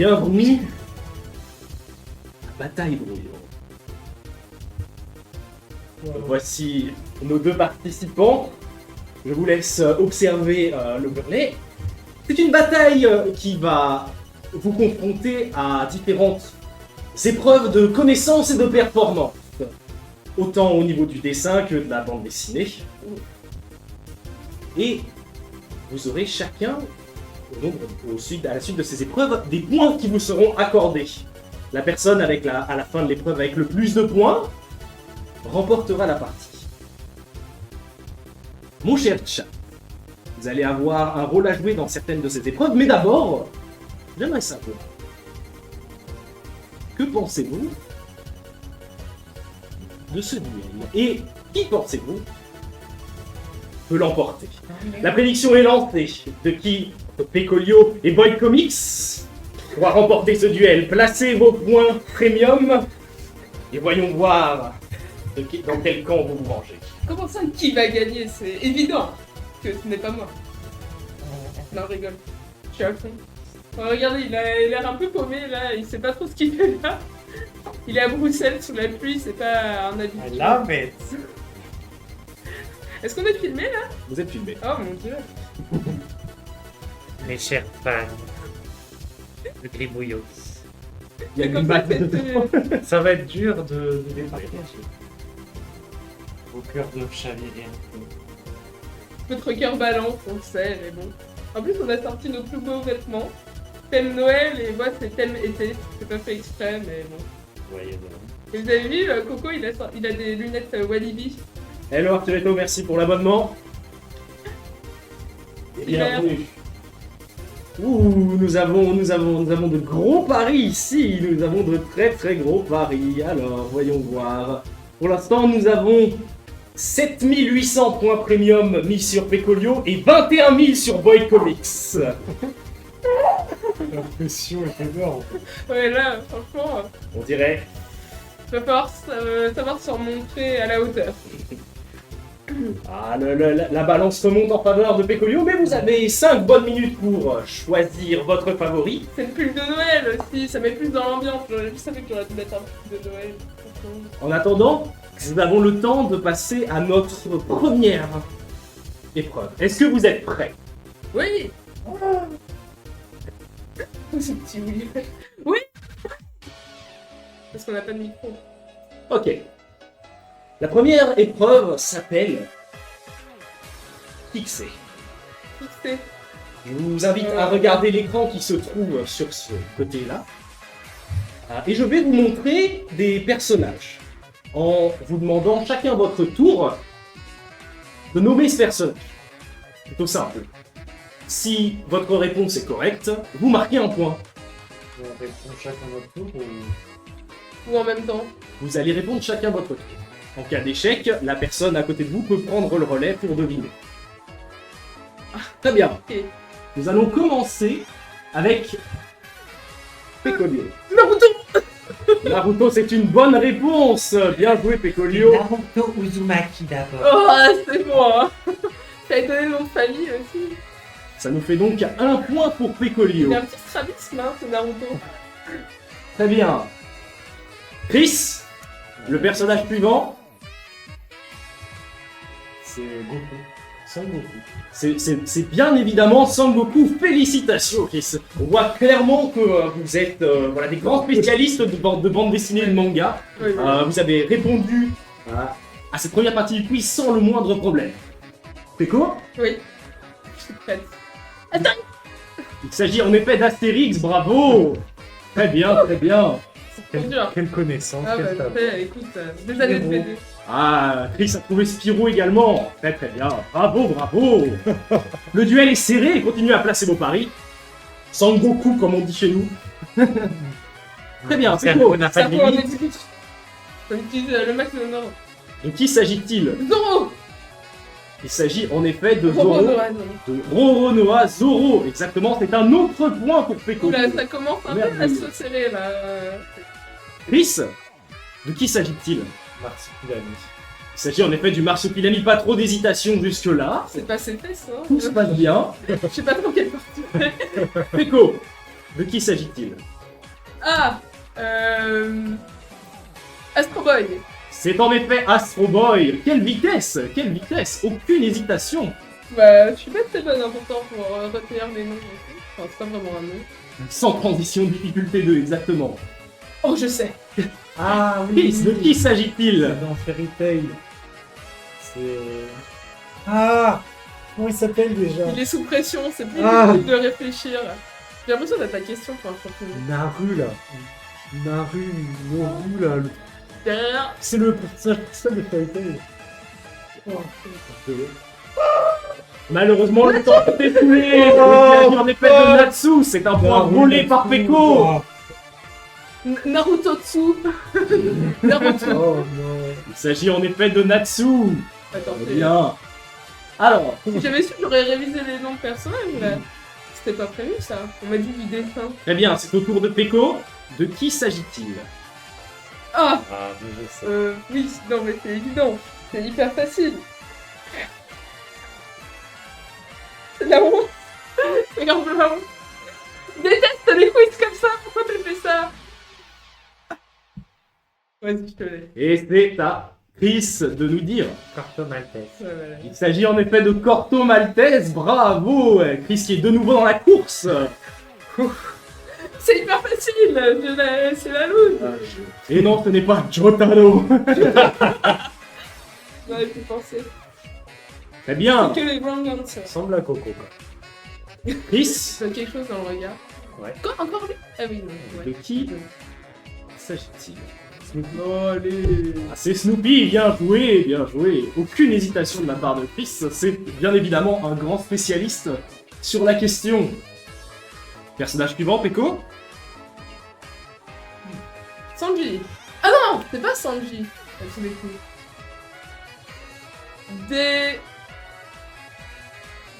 Bienvenue à Bataille Brouillon. Voici nos deux participants. Je vous laisse observer le murlet. C'est une bataille qui va vous confronter à différentes épreuves de connaissances et de performance. Autant au niveau du dessin que de la bande dessinée. Et vous aurez chacun, à la suite de ces épreuves, des points qui vous seront accordés. La personne à la fin de l'épreuve avec le plus de points remportera la partie. Mon cher chat, vous allez avoir un rôle à jouer dans certaines de ces épreuves, mais d'abord, j'aimerais savoir, que pensez-vous de ce duel? Et qui pensez-vous peut l'emporter? La prédiction est lancée. De qui Pecolio et Boy Comics pourra remporter ce duel. Placez vos points premium et voyons voir dans quel camp vous vous rangez. Comment ça, qui va gagner? C'est évident que ce n'est pas moi. Non, je rigole. Je suis à fond. Oh, regardez, il a l'air un peu paumé là, il sait pas trop ce qu'il fait là. Il est à Bruxelles sous la pluie, c'est pas un habitué. I love it. Est-ce qu'on est filmé là? Vous êtes filmé. Oh mon dieu. Mes chers fans de Gribouillos. Il y a C'est une comme ça batte que dedans. Ça va être dur de les partager. Vos cœurs doivent chavirer un peu. Votre cœur balance, on le sait, mais bon. En plus, on a sorti nos plus beaux vêtements. Thème Noël et moi, c'est thème été. C'est pas fait exprès, mais bon. Voyez donc. Et vous avez vu, Coco, il a des lunettes Walibi. Hello Arturetto, merci pour l'abonnement. Bienvenue. Ouh, nous avons de gros paris ici. Nous avons de très gros paris. Alors, voyons voir. Pour l'instant, nous avons 7800 points premium mis sur Pecolio et 21 000 sur Boy Comics. La pression est énorme. Ouais, là, franchement, On dirait. il va falloir savoir se remontrer à la hauteur. Ah, la balance remonte en faveur de Pecolio, mais vous avez 5 bonnes minutes pour choisir votre favori. C'est le pull de Noël aussi, ça met plus dans l'ambiance. Je savais que j'aurais dû mettre un pull de Noël. En attendant, nous avons le temps de passer à notre première épreuve. Est-ce que vous êtes prêts? Oui. Ce petit oui. Oui. Parce qu'on n'a pas de micro. Ok. La première épreuve s'appelle Fixer. Fixé. Je vous invite à regarder l'écran qui se trouve sur ce côté-là. Et je vais vous montrer des personnages en vous demandant chacun votre tour de nommer ce personnage. Plutôt simple. Si votre réponse est correcte, vous marquez un point. On répond chacun notre tour ou... Ou en même temps. Vous allez répondre chacun votre tour. En cas d'échec, la personne à côté de vous peut prendre le relais pour deviner. Très bien. Ok. Nous allons commencer avec Pecolio. Naruto. Naruto, c'est une bonne réponse. Bien joué, Pecolio. Naruto Uzumaki d'abord. Oh, c'est moi. Ça a donné le nom de famille aussi. Ça nous fait donc un point pour Pecolio. Il a un petit strabisme, hein, ce Naruto. Très bien. Chris, le personnage suivant, C'est Goku. Son Goku. c'est bien évidemment Sangoku. Félicitations, Chris. On voit clairement que vous êtes des grands spécialistes de bande dessinée et de manga. Oui, oui. Vous avez répondu à cette première partie du quiz sans le moindre problème. Péco, Oui. Je suis prête. il s'agit en effet d'Astérix, bravo. Très bien, très bien. C'est trop dur. Quelle connaissance, Ah bah, quelle table. écoute, des années de BD. Ah, Chris a trouvé Spirou également. Très très bien. Bravo, bravo. Le duel est serré. Continuez à placer vos paris. Sangoku, comme on dit chez nous. Très bien, c'est On beau. n'a Ça pas de pour un limite. exécutif. On utilise le max de nom. De qui s'agit-il? Zoro. Il s'agit en effet de Robo Zoro. Noah. De Roronoa Zoro. Exactement, c'est un autre point pour Peko. Oula, ça commence un peu à Merveilleux. se serrer là. Chris, de qui s'agit-il? Marsupilami. Il s'agit en effet du Marsupilami. Pas trop d'hésitation jusque-là. C'est pas ses fesses, Tout se hein. passe bien. Je sais pas trop quelle partie. Peko, de qui s'agit-il? Ah Astro Boy. C'est en effet Astro Boy. Quelle vitesse! Quelle vitesse! Aucune hésitation. Bah, je suis pas très bonne pourtant pour retenir les noms. Enfin, c'est pas vraiment un nom. Sans transition, difficulté 2, exactement. Oh, je sais. Ah Chris, de qui s'agit-il? Dans Fairy Tail. C'est. Ah comment il s'appelle déjà? Il est sous pression, c'est plus Ah. difficile de réfléchir. J'ai l'impression d'être ta question pour un champion. Naru là. Naru, Noru là. Derrière. C'est le personnage principal de Fairy Tail. Malheureusement, le temps est écoulé. Oh, En effet de Natsu, c'est un point volé par Peko. Naruto Tsu. Naruto. Oh non. Il s'agit en effet de Natsu. Attends, Eh bien. Alors, si j'avais su, j'aurais révisé les noms de personnages, là. C'était pas prévu, ça. On m'a dit du dessin. très bien, c'est au tour de Peko. De qui s'agit-il? Ah Ah, mais je sais. oui, non, mais c'est évident. C'est hyper facile. C'est de la honte. C'est grave de la honte. Je déteste les quiz comme ça. Pourquoi t'as fait ça? Vas-y, je te laisse. Et c'est à Chris de nous dire. Carton Maltese. Ouais, ouais. Il s'agit en effet de Corto Maltese. Bravo! Chris qui est de nouveau dans la course. C'est hyper facile. C'est la loose. Et non, ce n'est pas Jotaro. J'aurais pu penser. Très bien. Que les wrong answers. Ressemble à Coco quoi. Chris, Ça donne quelque chose dans le regard. Ouais. Quoi, encore lui? Ah oui, non. de Ouais. qui s'agit-il? Oh, allez. Ah, c'est Snoopy, bien joué, bien joué. Aucune hésitation de la part de Chris, c'est bien évidemment un grand spécialiste sur la question. Personnage suivant, Peko. Sanji. Ah non, c'est pas Sanji. À tous les coups.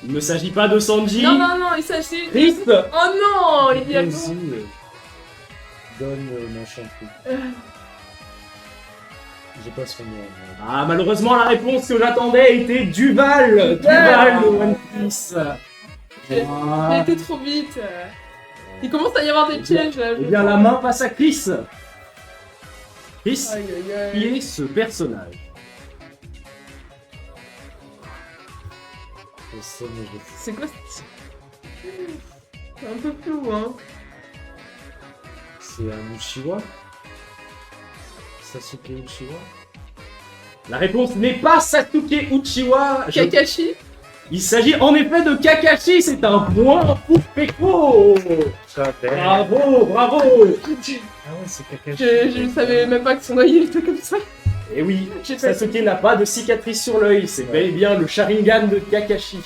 Il ne s'agit pas de Sanji. Non, non, non, il s'agit... Chris. Oh non, il y a... Vas-y, donne machin truc. J'ai pas son nom. Ah, malheureusement, la réponse que j'attendais était Duval. Duval de One Piece. J'ai Ah. été trop vite. Il commence à y avoir des pièges là. Eh bien, la main passe à Chris. Chris, Aïe aïe qui aïe. est ce personnage? Je sais, mais je sais. C'est quoi ce... C'est un peu flou, hein. C'est un Uchiwa? Sasuke Uchiwa? La réponse n'est pas Sasuke Uchiwa. Kakashi. Il s'agit en effet de Kakashi, c'est un point pour Peko. Bravo, bravo. Ah ouais, c'est Kakashi. Je savais même pas que son œil il était comme ça. Et oui, J'ai pas- Sasuke n'a pas de cicatrice sur l'œil, c'est bel et bien le Sharingan de Kakashi.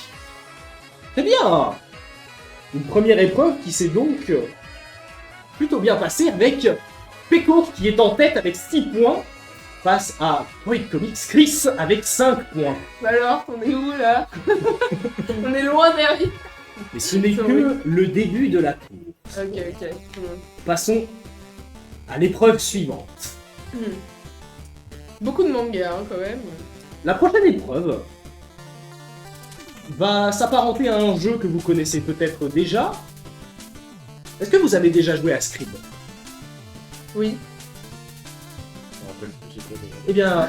Très bien. Une première épreuve qui s'est donc plutôt bien passée avec Peko qui est en tête avec 6 points face à Point Comics Chris avec 5 points. Bah alors, on est où là? On est loin derrière. Et ce n'est que le début de la cour. Ok, ok. Passons à l'épreuve suivante. Beaucoup de mangas hein, quand même. La prochaine épreuve va s'apparenter à un jeu que vous connaissez peut-être déjà. Est-ce que vous avez déjà joué à Scrib? Oui. Je me rappelle plus, j'ai pas déjà. Eh bien,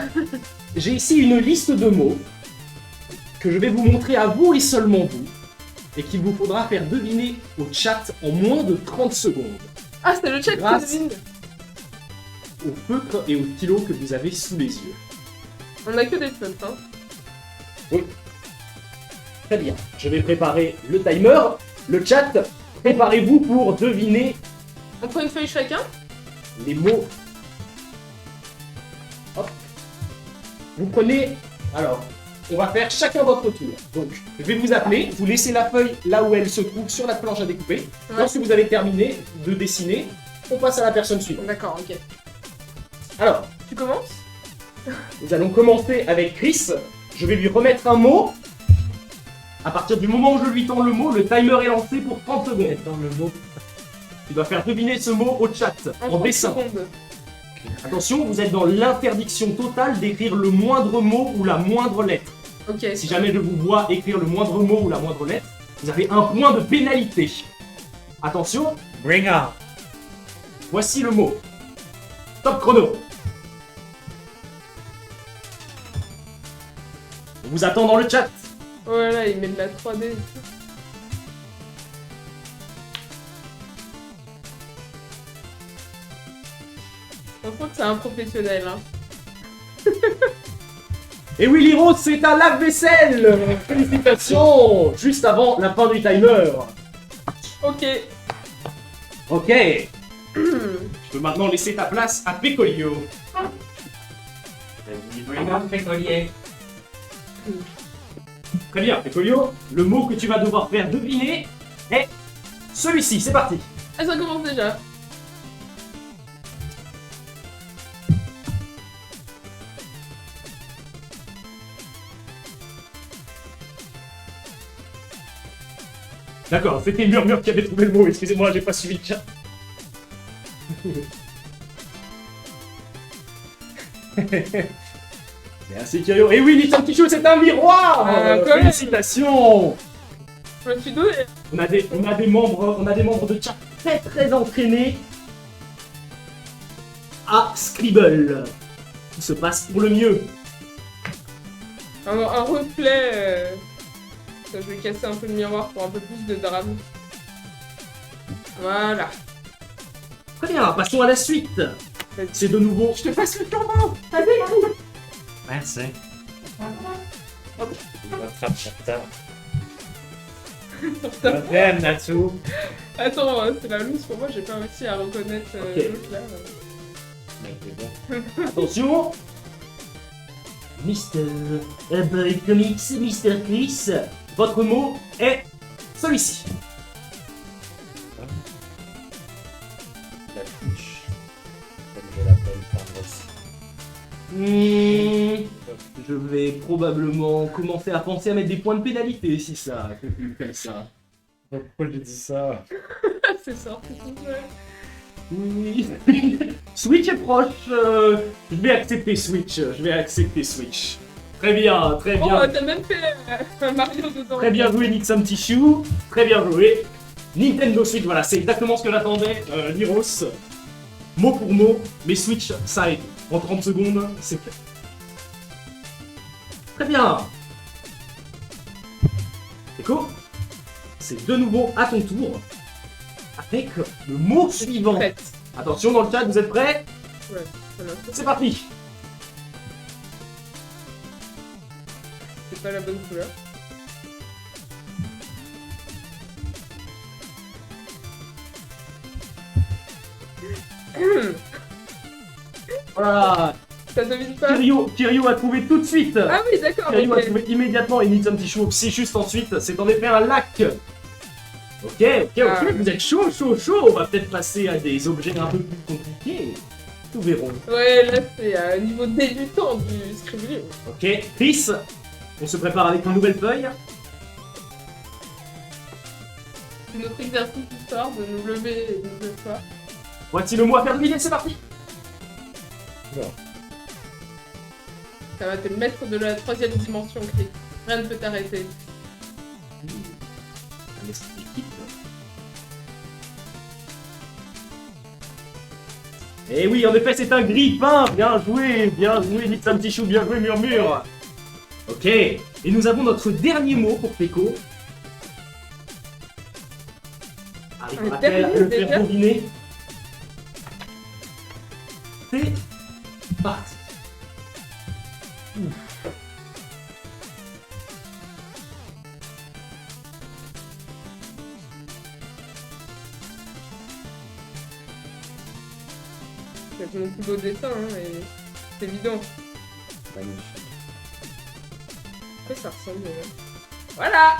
j'ai ici une liste de mots que je vais vous montrer à vous et seulement vous, et qu'il vous faudra faire deviner au chat en moins de 30 secondes, Ah, c'est le chat Grâce. qui devine. au feutre et au stylo que vous avez sous les yeux. On a que des feutres, hein. Très bien, je vais préparer le timer, le chat, préparez-vous pour deviner On prend une feuille chacun. les mots. Hop. Vous prenez... Alors, on va faire chacun votre tour. Donc, je vais vous appeler, vous laissez la feuille là où elle se trouve sur la planche à découper. Ouais. Lorsque vous avez terminé de dessiner, on passe à la personne suivante. D'accord, ok. Alors, Tu commences? nous allons commencer avec Chris. Je vais lui remettre un mot. À partir du moment où je lui tends le mot, le timer est lancé pour 30 secondes. Attends, le mot. Tu dois faire deviner ce mot au chat, en 30 dessin. secondes. Attention, vous êtes dans l'interdiction totale d'écrire le moindre mot ou la moindre lettre. Ok. Si jamais je vous vois écrire le moindre mot ou la moindre lettre, vous avez un point de pénalité. Attention, Bring on! Voici le mot. Top chrono. On vous attend dans le chat. Voilà, il met de la 3D. Je crois que c'est un professionnel, hein. Et Willy Rose, c'est un lave-vaisselle. Félicitations. Juste avant la fin du timer. Ok. Ok. Je peux maintenant laisser ta place à Pécolio. Pécolier. Très bien, Pécolio. Le mot que tu vas devoir faire deviner est celui-ci. C'est parti. Ah, ça commence déjà. D'accord, c'était Murmure qui avait trouvé le mot. Excusez-moi, j'ai pas suivi le chat. Merci Kyrio. Et oui, Little Kicho, c'est un miroir. Quand même. Félicitations. Je me suis doué. On a des membres de chat très entraînés à Scribble. Tout se passe pour le mieux. Un replay. Ça, je vais casser un peu le miroir pour un peu plus de drame. Voilà. Très bien, passons à la suite. C'est de nouveau. Je te passe le turbo. Allez. Merci. Rattrape sur tard. Viens, Natsu. Attends, c'est la loose pour moi, j'ai pas réussi à reconnaître Ok. l'autre là. Mais c'est bon. Attention. Mister Boy Comics, Mister Chris. Votre mot est celui-ci. La couche. Comme je l'appelle par aussi. Je vais probablement commencer à penser à mettre des points de pénalité si ça continue comme ça. Pourquoi je dis ça? C'est sorti tout seul. Oui. Switch est proche. Je vais accepter Switch. Très bien, très Oh, bien. t'as même fait un Mario dedans. Très bien joué, Nick Some Tissue. Très bien joué. Nintendo Switch, voilà, c'est exactement ce que j'attendais. Liros, mot pour mot, mais Switch, ça aide. En 30 secondes, c'est fait. Très bien. Écho, c'est de nouveau à ton tour. Avec le mot suivant. Prête. Attention dans le chat, vous êtes prêts? Ouais, voilà. C'est parti. C'est pas la bonne couleur. Voilà. Ça devine pas. Kirio a trouvé tout de suite. Ah oui, d'accord. Kirio a Ok. trouvé immédiatement et Nitsum Tichou c'est juste ensuite. C'est en effet un lac. Ok, Ah. vous êtes chaud. On va peut-être passer à des objets un peu plus compliqués. Nous verrons. Ouais, là c'est à un niveau débutant du Scribble. Ok, Chris, on se prépare avec une nouvelle feuille. C'est notre exercice d'histoire de nous lever une nouvelle fois. Voici le mot à faire deviner, c'est parti. Ça va te mettre de la troisième dimension, Chris. Rien ne peut t'arrêter. Un esprit d'équipe. Et oui, en effet, c'est un grippin. Bien joué, Nitsum Tichou, bien joué, Murmure. Ok, et nous avons notre dernier mot pour Peko. Arrivera-t-elle à dernier, le faire déjà deviner? C'est parti. C'est mon plus beau dessin, hein, et c'est évident. Magnifique. À quoi ça ressemble Voilà.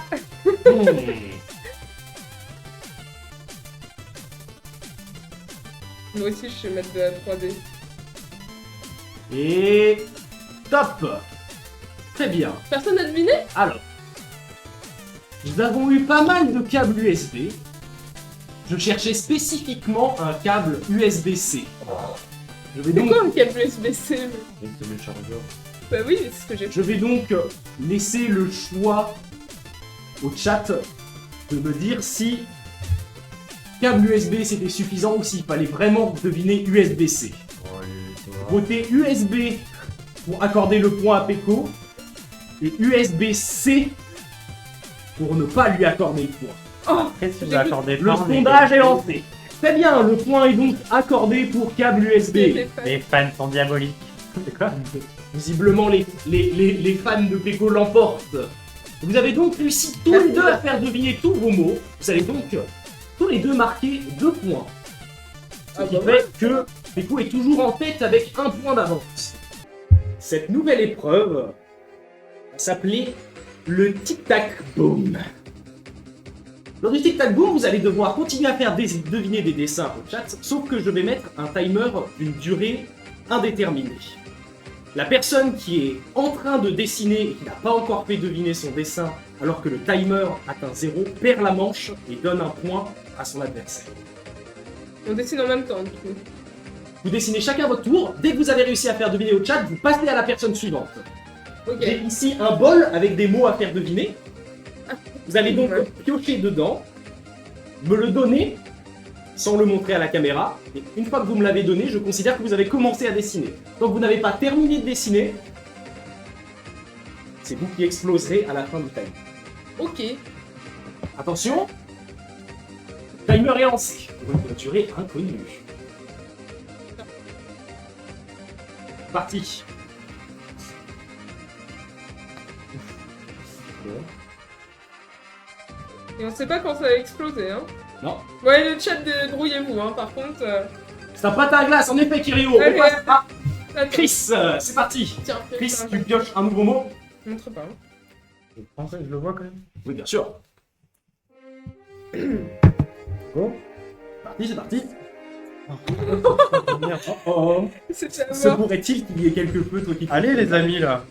Moi aussi, je sais mettre de la 3D. Et top. Très bien. Personne n'a deviné? Alors, nous avons eu pas mal de câbles USB. Je cherchais spécifiquement un câble USB-C. Je vais C'est donc, quoi un câble USB-C? Et le téléchargeur. Bah oui, c'est ce que j'ai fait. je vais donc laisser le choix au chat de me dire si câble USB c'était suffisant aussi, il fallait vraiment deviner USB-C. Votez USB pour accorder le point à Peko et USB-C pour ne pas lui accorder le point. Oh, Qu'est-ce que tu vas accorder Le sondage est lancé. Très bien, le point est donc accordé pour câble USB. Les fans sont diaboliques. C'est quoi? Visiblement, les fans de Peko l'emportent. Vous avez donc réussi tous les deux à faire deviner tous vos mots. Vous allez donc tous les deux marquer 2 points. Ce qui fait que Peko est toujours en tête avec 1 point d'avance. Cette nouvelle épreuve va s'appeler le tic-tac-boom. Lors du tic-tac-boom, vous allez devoir continuer à faire deviner des dessins au chat, sauf que je vais mettre un timer d'une durée indéterminée. La personne qui est en train de dessiner et qui n'a pas encore fait deviner son dessin alors que le timer atteint 0 perd la manche et donne un point à son adversaire. On dessine en même temps, du coup. Vous dessinez chacun votre tour. Dès que vous avez réussi à faire deviner au chat, vous passez à la personne suivante. Ok. J'ai ici un bol avec des mots à faire deviner. Vous allez donc piocher dedans, me le donner sans le montrer à la caméra. Et une fois que vous me l'avez donné, je considère que vous avez commencé à dessiner. Donc vous n'avez pas terminé de dessiner. C'est vous qui exploserez à la fin du timer. Ok. Attention, timer est lancé pour une durée inconnue. Parti. Et on sait pas quand ça va exploser, hein. Non. Ouais, le chat, débrouillez-vous, hein. Par contre... C'est un patin à glace, en effet, Kirio. Allez, On passe à attends. Chris. C'est parti. Tiens, Chris, fais tu pioches un nouveau mot. montre pas. Hein. Je pense que je le vois quand même. Oui, bien sûr. Bon. Parti, c'est parti. Merde. Oh. C'était à Se mort. pourrait-il qu'il y ait quelque peu toi qui... Allez les amis là.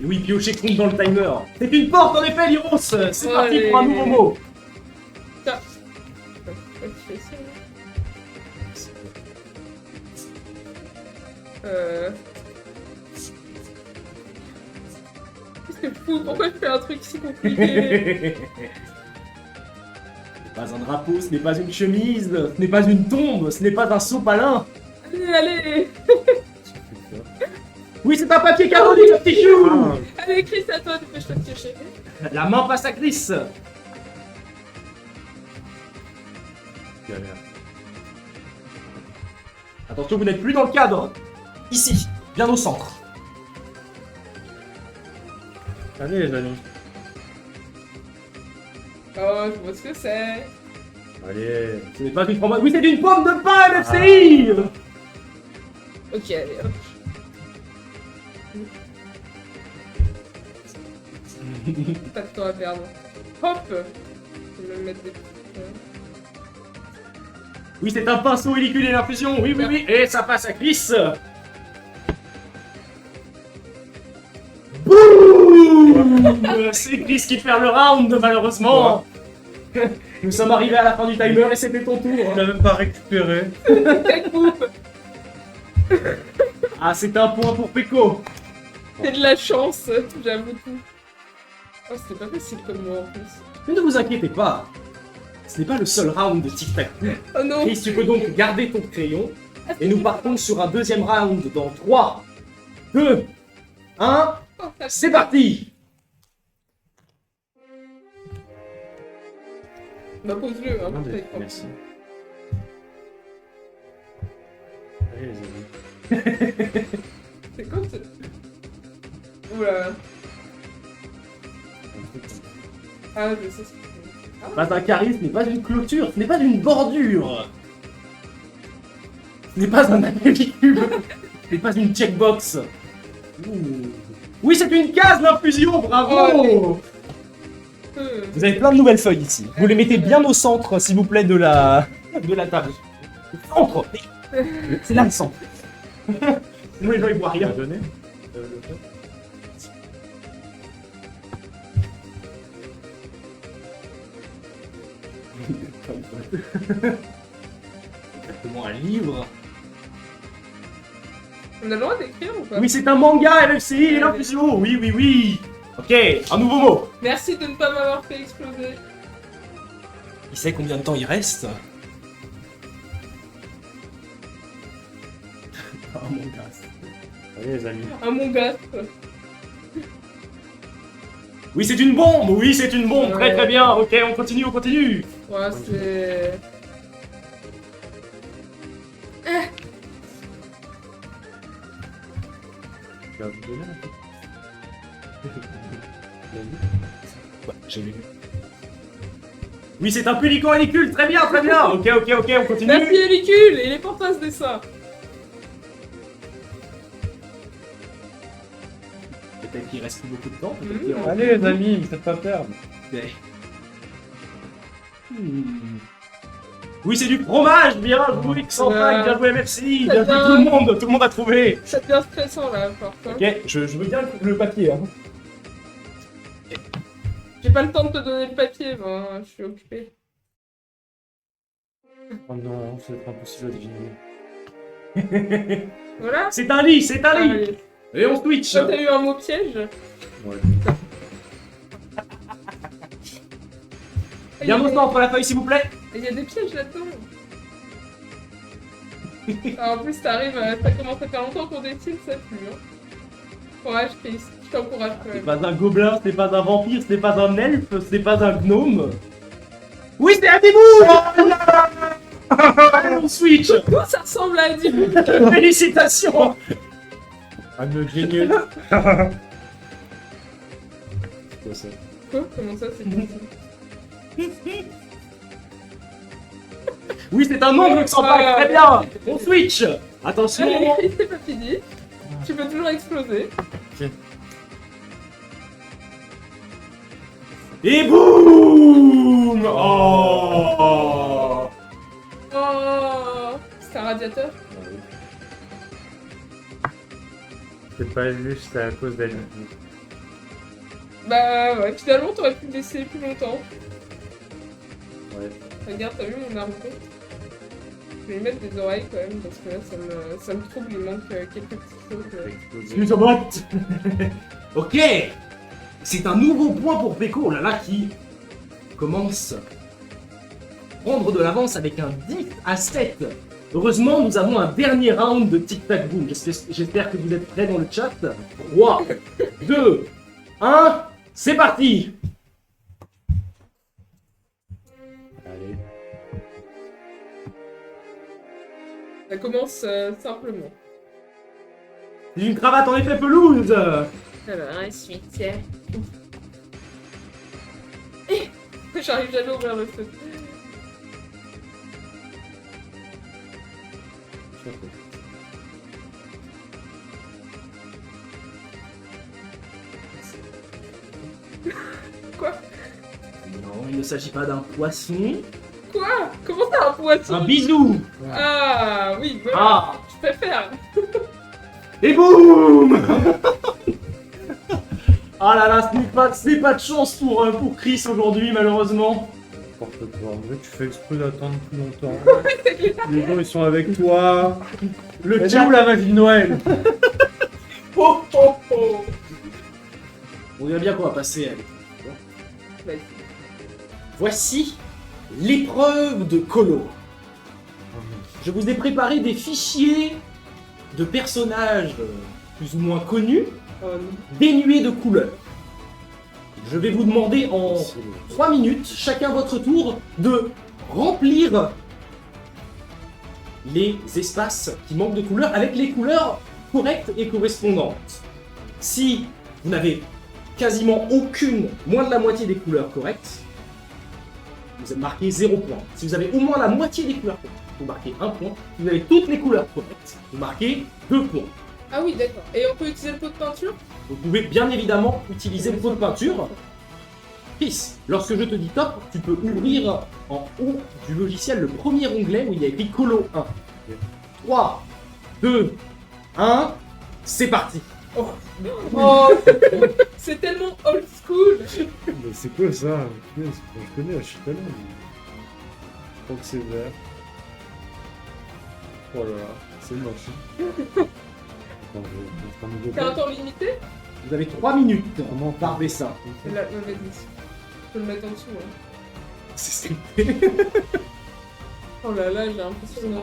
Et oui, piocher compte dans le timer. C'est une porte en effet, Lyros. C'est parti Allez. pour un nouveau mot. Pourquoi tu fais ça, là Qu'est-ce que je fous? Pourquoi je fais un truc si compliqué? Ce n'est pas un drapeau, ce n'est pas une chemise, ce n'est pas une tombe, ce n'est pas un sopalin. Allez, allez. Oui, c'est un papier cadeau des Club Tissues. Ah, Allez, Chris, à toi, dépêche-toi de piocher. La main passe à Chris. galère. Attention, vous n'êtes plus dans le cadre. Ici, bien au centre. Allez les amis. Oh, je vois ce que c'est. Allez. Ce n'est pas une fromage. Oui, c'est une pomme de pain, LFCI. Ok, allez, hop. Pas de temps à perdre. Hop. Je vais me mettre des petites... Oui, c'est un pinceau héliculé l'infusion. Oui, oui, oui. Et ça passe à Chris. Boum. C'est Chris qui perd le round, malheureusement. Nous sommes arrivés à la fin du timer et c'était ton tour. On l'a même pas récupéré. Ah, c'est un point pour Peko. C'est de la chance, j'avoue tout. Oh, c'était pas facile comme mot en plus. Mais ne vous inquiétez pas. Ce n'est pas le seul round de Tic Tac Toe. Oh non. Chris, tu peux donc garder ton crayon. Et nous partons sur un deuxième round dans 3, 2, 1. Oh, ça- C'est parti. Bah pose-le, hein. Attendez, peut-être. merci. Allez les amis. C'est quoi ce... Oula. Ah, je sais ce que c'est. Pas un carré, ce n'est pas une clôture, ce n'est pas une bordure. Ce n'est pas un cube. Ce n'est pas une checkbox. Ouh. Oui, c'est une case l'infusion, bravo. Vous avez plein de nouvelles feuilles ici. Vous les mettez bien au centre, s'il vous plaît, de la table. Au centre. C'est là le centre. Sinon les gens ils voient rien. Donné. Exactement un livre. On a le droit d'écrire ou pas? Oui, c'est un manga LFCI et l'infusion. Oui, oui, oui. Ok, un nouveau mot. Merci de ne pas m'avoir fait exploser. Qui sait combien de temps il reste? Oh mon gars. Allez les amis. Un mon gars. Oui, c'est une bombe. Oui, c'est une bombe. Très Ouais. très bien. Ok, on continue, on continue. Ouais, c'est... Tu vas vous donner un peu. Ouais, j'ai vu. Oui, c'est un pélican hélicule. Très bien, très bien. Ok, ok, ok, on continue. Merci Hélicule. Il est pour toi ce dessin. Peut-être qu'il reste plus beaucoup de temps. Peut-être Mhm. qu'il y aura- Allez les amis, me faites pas perdre. Hmm. Oui, c'est du fromage. Bien joué, Xantac. Bien joué, merci. Bien joué, bien. tout le monde. Tout le monde a trouvé. Ça devient stressant là, par contre. Ok, je veux bien le papier. Hein. J'ai pas le temps de te donner le papier, moi. Je suis occupée. Oh non, ça va être impossible à deviner. Voilà. C'est un lit, c'est un lit. Allez. Et on switch. Toi, t'as eu un mot piège. Ouais. Bien mon temps pour la feuille, s'il vous plaît. Il y a des pièges là-dedans. Ah, en plus, t'arrives, ça commence à faire longtemps qu'on dessine, ça pue. Hein. Courage, Chris. Je t'encourage quand C'est même. pas un gobelin, c'est pas un vampire, c'est pas un elfe, c'est pas un gnome. Oui, c'est un démon. Allez, on switch. Comment ça ressemble à dire? Félicitations. I'm a genius. C'est quoi ça? Quoi? Comment ça, c'est possible? Oui, c'est un ongle sans pack, très bien. On switch. Attention. Allez, c'est pas fini. Tu peux toujours exploser. Et boum. Oh. Oh! C'est un radiateur? C'est pas juste, c'est à cause d'elle. Bah ouais, finalement t'aurais pu le laisser plus longtemps. Ouais. Regarde, t'as vu mon arbre? Je vais lui mettre des oreilles quand même parce que là ça me trouble, il manque quelques petites choses. Excuse moi. Ok. C'est un nouveau point pour Peko, oh là là, qui commence à prendre de l'avance avec un 10-7. Heureusement, nous avons un dernier round de Tic Tac Boom. J'espère que vous êtes prêts dans le chat. 3, 2, 1, c'est parti. Allez. Ça commence simplement. C'est une cravate en effet pelouse. Alors, ensuite. J'arrive jamais à ouvrir le feu. Quoi? Non, il ne s'agit pas d'un poisson. Quoi? Comment ça, un poisson? Un bisou. Ah oui, voilà. Ah. Je préfère. Et boum. Ah là là, ce n'est pas de chance pour Chris aujourd'hui, malheureusement. N'importe quoi. En vrai, tu fais exprès d'attendre plus longtemps. Les gens, ils sont avec toi. Le C'est chat. où la magie de Noël? Oh oh oh. On dirait bien qu'on va passer à l'épreuve. Vas-y. Voici l'épreuve de Colo. Je vous ai préparé des fichiers de personnages plus ou moins connus, Oh non. dénués de couleurs. Je vais vous demander en 3 minutes, chacun votre tour, de remplir les espaces qui manquent de couleurs avec les couleurs correctes et correspondantes. Si vous n'avez quasiment aucune, moins de la moitié des couleurs correctes, vous avez marqué 0 points. Si vous avez au moins la moitié des couleurs correctes, vous marquez 1 point. Si vous avez toutes les couleurs correctes, vous marquez 2 points. Ah oui, d'accord. Et on peut utiliser le pot de peinture? Vous pouvez bien évidemment utiliser le pot de peinture. Chris, lorsque je te dis top, tu peux ouvrir en haut du logiciel le premier onglet où il y a écrit Colo 1. 3, 2, 1, c'est parti. Oh, c'est tellement old school. Mais c'est quoi ça? Punaise, je connais, je suis talent. Je crois que c'est vert. Oh là là, c'est moche. Attends, je vais T'as un temps limité? Vous avez 3 minutes par dessin. Là, ouais, vas-y. Je peux le mettre en dessous. Hein. C'est scripté. Oh là là, j'ai l'impression de... Bon,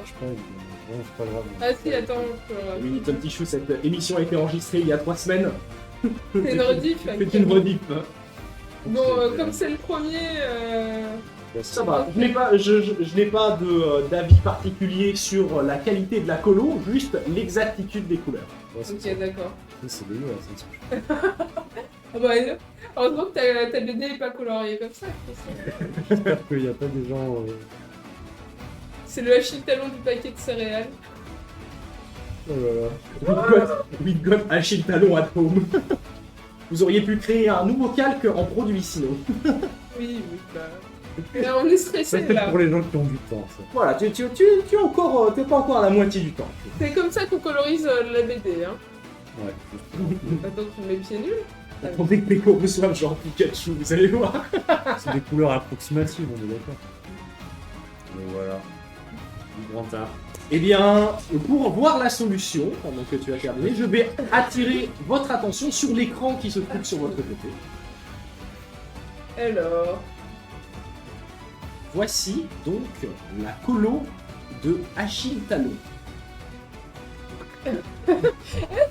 c'est pas grave. Ah si, attends. Oui, Tom Tichou, cette émission a été enregistrée il y a 3 semaines. C'est une rediff. C'est une rediff. Hein. Bon, comme c'est le premier... Ça va, je n'ai pas d'avis particulier sur la qualité de la colo, juste l'exactitude des couleurs. Ok, d'accord. C'est dégueulasse. Ah bah, heureusement que ta BD est pas coloriée comme ça. J'espère qu'il n'y a pas des gens... C'est le Achille talon du paquet de céréales. Oh là là. We've got Achille Talon at home. Vous auriez pu créer un nouveau calque en produit sinon. Oui, bah... Là, on est Ça stressé c'est là. pour les gens qui ont du temps, ça. Voilà, tu es encore, t'es pas encore à la moitié du temps. C'est comme ça qu'on colorise la BD, hein. Ouais. Attends, tu mets pieds nuls. Attendez que Peko reçoive genre Pikachu, vous allez voir. C'est des couleurs approximatives, on est d'accord. Mais voilà. Du grand art. Eh bien, pour voir la solution, pendant que tu as terminé, je vais attirer votre attention sur l'écran qui se trouve sur votre côté. Alors... Voici donc la colo de Achille Talon.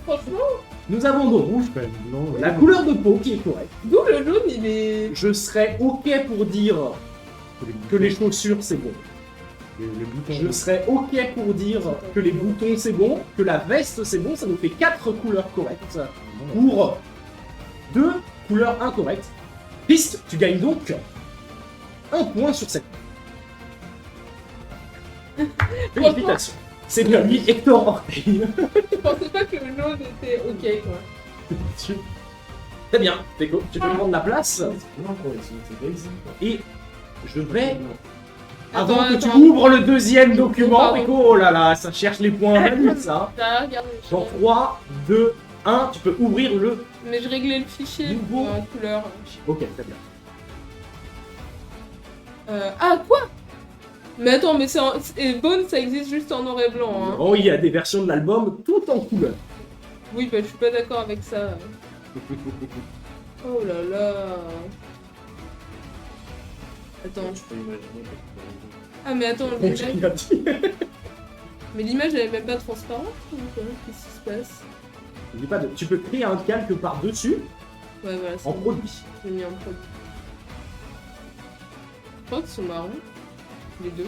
Franchement, Nous avons donc Rouge quand même, non. la couleur de peau qui est correcte. d'où le jaune, il est... Je serais ok pour dire que les chaussures c'est bon. Les boutons. Je serais ok pour dire que les boutons c'est bon, que la veste c'est bon, ça nous fait 4 couleurs correctes pour 2 couleurs incorrectes. Piste, tu gagnes donc 1 point sur cette. Félicitations. C'est bien lui, Hector Orteil. Je pensais pas que le jaune était ok, quoi. Très bien, Peko, tu peux prendre la place Non, c'est basique. et je vais. Attends, Avant que tu attends. ouvres le deuxième document, Pardon. Peko, oh là là, ça cherche les points malus, ça. T'as regardé. Dans 3, 2, 1, tu peux ouvrir le. Mais je réglais le fichier Nouveau. pour couleur. Ok, très bien. Ah, quoi? Mais attends, mais Bone, ça existe juste en noir et blanc, hein. Oh, il y a des versions de l'album tout en couleur. Oui, bah je suis pas d'accord avec ça. Oh là là. Attends. Je peux imaginer Ah, mais attends, Bon, j'ai rien dit. mais l'image elle est même pas transparente ou quoi? Qu'est-ce qui se passe? N'oublie pas tu peux créer un calque par-dessus Ouais, voilà, c'est en bon. produit. J'ai mis en produit. Je crois qu'ils sont marrons. Les deux.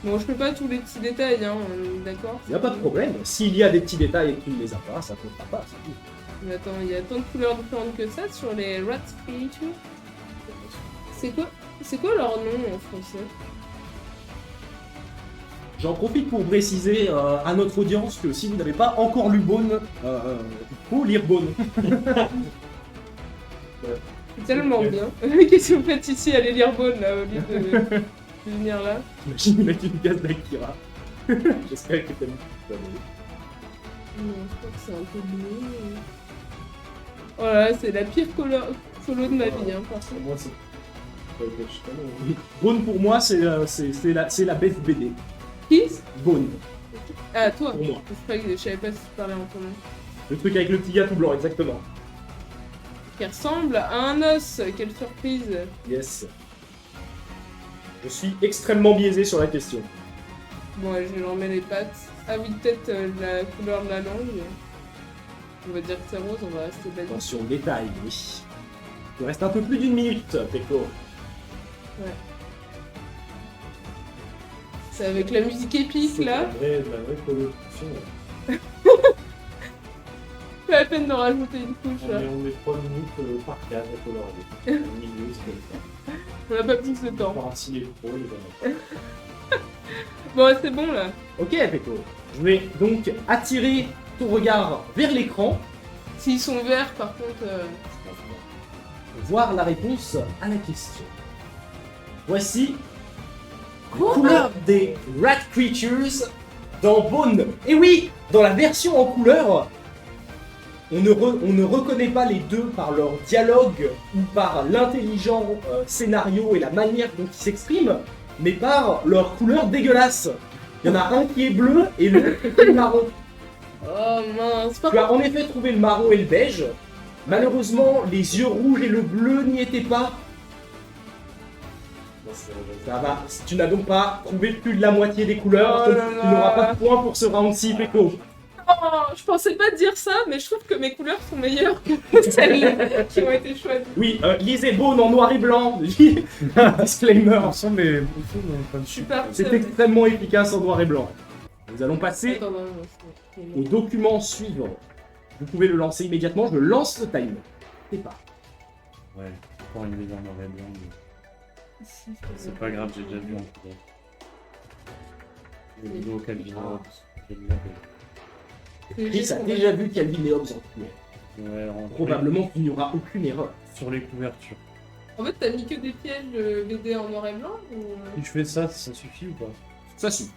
Bon, je peux pas tous les petits détails, hein, on est d'accord? Il n'y a pas de problème. S'il y a des petits détails et que tu ne les as pas, ça ne comptera pas, c'est tout. Mais attends, il y a tant de couleurs différentes que ça sur les Rat Creatures. C'est quoi leur nom en français? J'en profite pour préciser à notre audience que si vous n'avez pas encore lu Bone, il faut lire Bone. C'est tellement bien. Qu'est-ce que vous faites ici? Allez lire Bone là, au lieu de venir là. J'imagine mettre une case d'Akira. J'espère que t'aimes. Non, je crois que c'est un peu bleu. Oh là là, c'est la pire colo de ma vie, hein, par contre. Moi, c'est. Bone pour moi, c'est la best BD. Qui? Bone, Ah, toi? pour moi. Je savais pas si tu parlais en ton nom. Le truc avec le petit gars tout blanc, exactement. Qui ressemble à un os, quelle surprise! Yes. Je suis extrêmement biaisé sur la question. Bon, allez, je lui remets les pattes. Ah oui, peut-être la couleur de la langue. On va dire que c'est rose, on va rester basique. Attention, détail, oui. Il reste un peu plus d'une minute, Peko. C'est avec la musique épique là. La vraie coloration. Pas la peine d'en rajouter une couche là. On met 3 minutes par case à colorier. Une minute, c'est comme ça. On a pas plus de temps. Par un ciné pro, les gars. Bon, c'est bon là. Ok, Peko. Je vais donc attirer ton regard vers l'écran, S'ils sont verts, par contre. voir la réponse à la question. Voici la couleur des Rat Creatures dans Bone. Et oui, dans la version en couleur, on ne reconnaît pas les deux par leur dialogue ou par l'intelligent scénario et la manière dont ils s'expriment, mais par leur couleur dégueulasse. Il y en a un qui est bleu et l'autre qui est marron. Oh mince, par Tu as contre, en effet trouvé le marron et le beige. Malheureusement, les yeux rouges et le bleu n'y étaient pas. Ça va. Tu n'as donc pas trouvé plus de la moitié des couleurs. Oh donc là tu là. n'auras pas de points pour ce round-ci, Peko. oh, je pensais pas dire ça, mais je trouve que mes couleurs sont meilleures que celles qui ont été choisies. Oui, lisez Bone en noir et blanc. Disclaimer. Ensemble, mais beaucoup n'ont pas Je de suis partie. C'est extrêmement efficace en noir et blanc. Nous allons passer Attends, non, au document suivant. Vous pouvez le lancer immédiatement. Je lance le timer. C'est pas. Ouais, pour une mise en noir et blanc, mais c'est pas grave, j'ai déjà vu en couleur. J'ai vu au Calvin Hobbes. J'ai bien vu. Chris a déjà vu Calvin et Hobbes en couleur. Ouais, Probablement qu'il n'y aura aucune erreur. sur les couvertures. En fait, t'as mis que des pièges BD en noir et blanc ou... Si je fais ça, ça suffit ou pas? Ça si.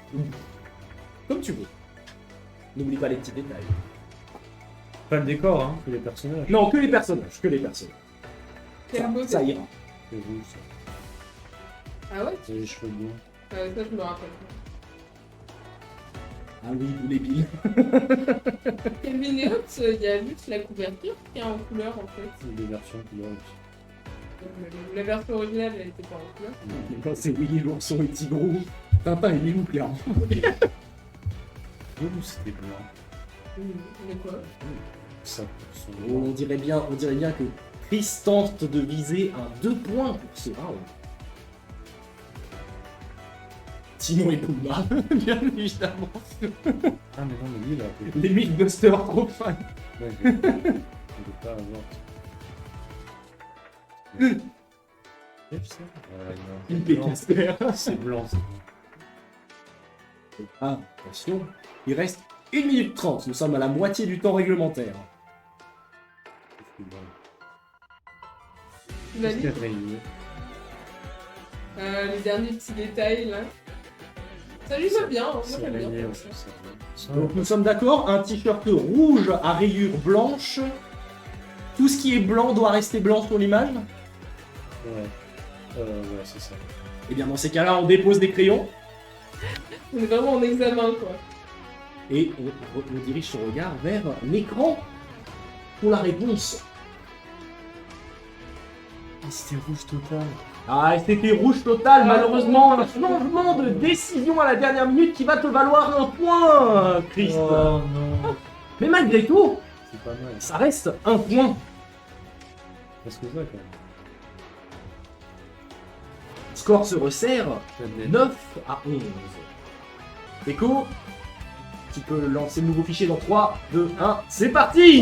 Comme tu veux. N'oublie pas les petits détails. Pas le décor, hein, que les personnages. Non, que les personnages, que les personnages. Quel beau Ça détail. ira. C'est vous, ça. Ah ouais? C'est les cheveux blonds. Ça, je me rappelle. Ah oui, tous les piles. Calvin et Hobbes, il y a juste la couverture qui est en couleur en fait. C'est des versions couleur aussi. La version originale, elle était pas en couleur. Quand c'est Willy l'ourson et Tigrou, Tintin et Milou clairement. Vous, c'était blanc. Mais quoi? Ça, son On dirait bien que Chris tente de viser un 2 points pour ce round. Sinon et Puma, bien évidemment. Ah, mais non, mais lui, là. Les Mythbusters trop fans. Ouais, je ne peux pas avoir. C'est ça? Une Ouais, non. Pécaster. C'est blanc, c'est blanc. Ah, attention, il reste 1 minute 30, nous sommes à la moitié du temps réglementaire. C'est blanc. Tu m'as Qu'est-ce dit qu'il y a rayé? les derniers petits détails là. Ça lui va bien, moi C'est j'aime bien. rayé comme aussi, ça. ça. Donc nous sommes d'accord, un t-shirt rouge à rayures blanches. Tout ce qui est blanc doit rester blanc sur l'image. Ouais. Ouais, c'est ça. Et bien dans ces cas-là, on dépose des crayons On est vraiment en examen quoi. et on dirige son regard vers l'écran pour la réponse. Ah, c'était rouge total. Ah, et c'était rouge total, malheureusement, un changement de décision à la dernière minute qui va te valoir un point, Chris. Oh non. Mais malgré tout, C'est pas mal. ça reste un point. Parce que ça, quand même. Le score se resserre T'as des- 9 à 11. Echo, tu peux lancer le nouveau fichier dans 3, 2, 1, c'est parti.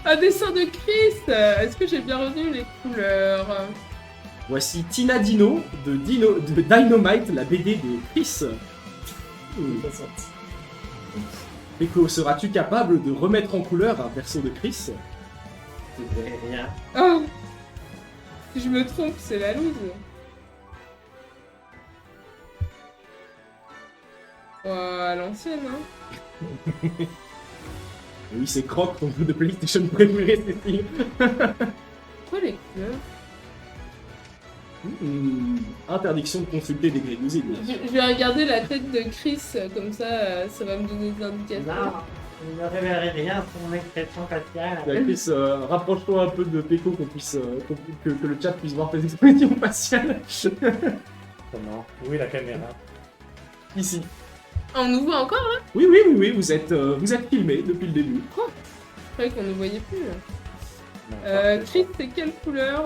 Un dessin de Chris. Est-ce que j'ai bien retenu les couleurs? Voici Tina Dino de Dynamite, la BD de Chris. Echo, seras-tu capable de remettre en couleur un perso de Chris? Rien. Oh, si je me trompe, c'est la loose. Oh, à l'ancienne, hein. Oui, c'est Croc, ton jeu de PlayStation préféré, Cécile. Pourquoi les couleurs? Interdiction de consulter des grégousides. Je vais regarder la tête de Chris, comme ça va me donner des indications. Il ne révélerait rien sur mon expression faciale. Chris, rapproche-toi un peu de Peko qu'on puisse, que le chat puisse voir tes expressions faciales. Comment? Oui, la caméra. Ici. Ah, on nous voit encore là? Oui, vous êtes filmé depuis le début. Je croyais qu'on ne voyait plus. Là. Non, Chris, c'est quelle couleur?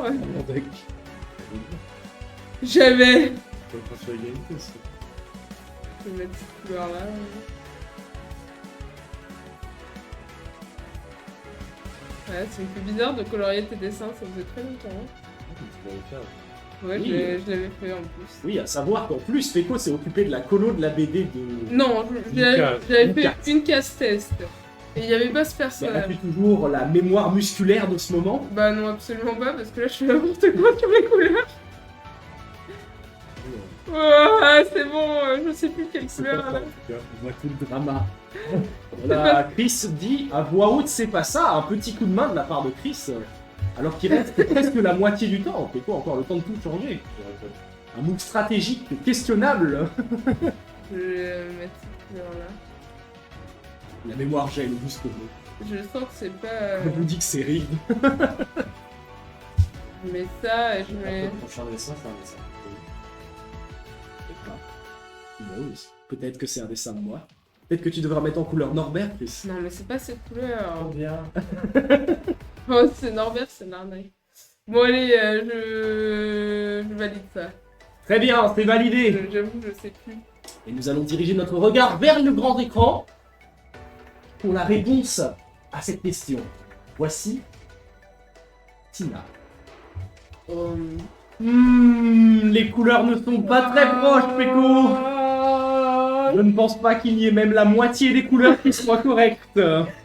J'avais. faut qu'on soit égalité aussi. Je vais mettre cette couleur là. Ouais, c'est un peu bizarre de colorier tes dessins, ça faisait très longtemps. Hein. Tu vas le faire. Ouais, Oui. je l'avais fait en plus. Oui, à savoir qu'en plus, Peko s'est occupé de la colo de la BD de... Non, Lucas. j'avais Lucas. fait une casse test. Et il n'y avait pas ce Mais personnage. as-tu toujours la mémoire musculaire de ce moment? Bah non, absolument pas, parce que là je fais n'importe quoi sur les couleurs. Oh, c'est bon, je sais plus quelle C'est couleur. pas ça, là. en tout cas. On voit tout le drama. Voilà, Chris dit à voix haute, c'est pas ça, un petit coup de main de la part de Chris. Alors qu'il reste presque la moitié du temps. Peko a encore le temps de tout changer. Un move stratégique questionnable. Je vais mettre couleur-là. La mémoire gèle au bout Je sens que c'est pas... On vous dit que c'est rire. Je mets ça et je mets... Le prochain dessin, c'est un dessin. Peut-être que c'est un dessin de moi. Peut-être que tu devras mettre en couleur Norbert, Chris. Non mais c'est pas cette couleur. Bien. Oh c'est Norbert, c'est l'arnaque. Bon allez, je valide ça. Très bien, c'est validé. J'avoue, je sais plus. Et nous allons diriger notre regard vers le grand écran pour la réponse à cette question. Voici Tina. Les couleurs ne sont pas très proches, Peko. Je ne pense pas qu'il y ait même la moitié des couleurs qui soient correctes.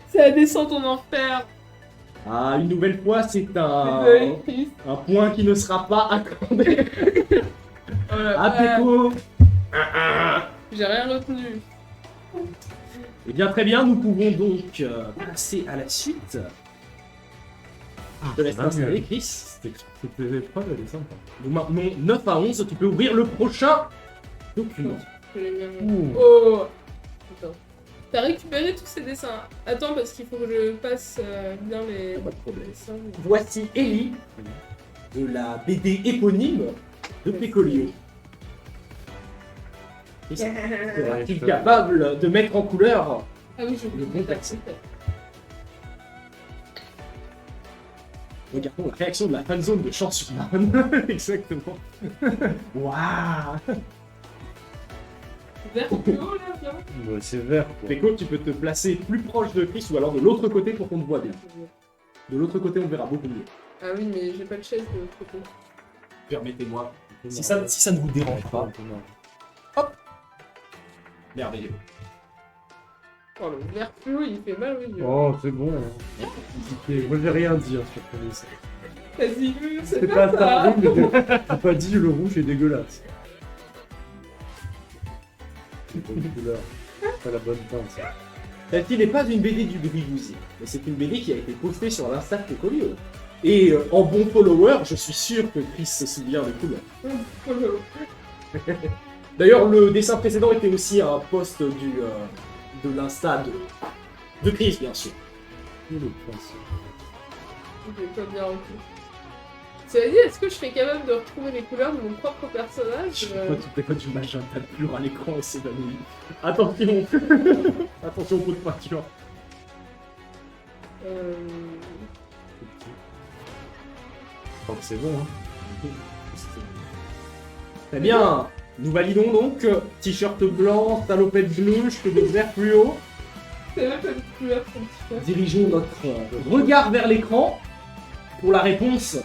C'est la descente en enfer. Ah, une nouvelle fois, c'est Désolé, Chris. un point qui ne sera pas accordé Oh là, à Peko. J'ai rien retenu. Eh bien, très bien, nous pouvons donc passer à la suite. Je te laisse t'installer, Chris. C'était épreuve, elle est sympa. Nous maintenons 9 à 11, tu peux ouvrir le prochain document. Je l'ai bien mis. Ouh. Oh. Attends. T'as récupéré tous ces dessins. Attends, parce qu'il faut que je passe bien les Pas de problème. dessins. Voici Ellie, de la BD éponyme de Pécolio. Seras-tu capable de mettre en couleur Ah oui, je le bon accès? Regardons la réaction de la fanzone de Chansuman. Exactement. Waouh. Vert fluo là, viens. Ouais, c'est vert, quoi. Péco, tu peux te placer plus proche de Chris ou alors de l'autre côté pour qu'on te voit bien. De l'autre côté, on verra beaucoup mieux. Ah oui, mais j'ai pas de chaise de l'autre côté. Permettez-moi. Si ça ne vous dérange pas. Merveilleux. Oh, le vert fluo, il fait mal aux yeux. Oh, c'est bon. Hein. Moi, j'ai rien dit hein, sur le dessin. Vas-y, vu, C'est c'est pas pas ça. ça. Oui, mais j'ai pas dit le rouge est dégueulasse. C'est bonne couleur. Pas la bonne teinte, ça. Celle-ci n'est pas une BD du Grigouzi, mais c'est une BD qui a été postée sur l'Insta de Pécolio. Et en bon follower, je suis sûr que Chris se souvient des couleurs. D'ailleurs, le dessin précédent était aussi un post de l'Insta de Chris, bien sûr. Et le principe. J'ai pas bien retenu. Cela dit, est-ce que je serais capable de retrouver les couleurs de mon propre personnage Tout à fait du magenta pur à l'écran et s'évanouit. Attention. Attention au pot de peinture. Je crois que c'est bon, hein. Très bien. Nous validons donc t-shirt blanc, salopette blanche, de vert fluo. C'est même pas une couleur comme t-shirt. Dirigeons notre regard vers l'écran pour la réponse.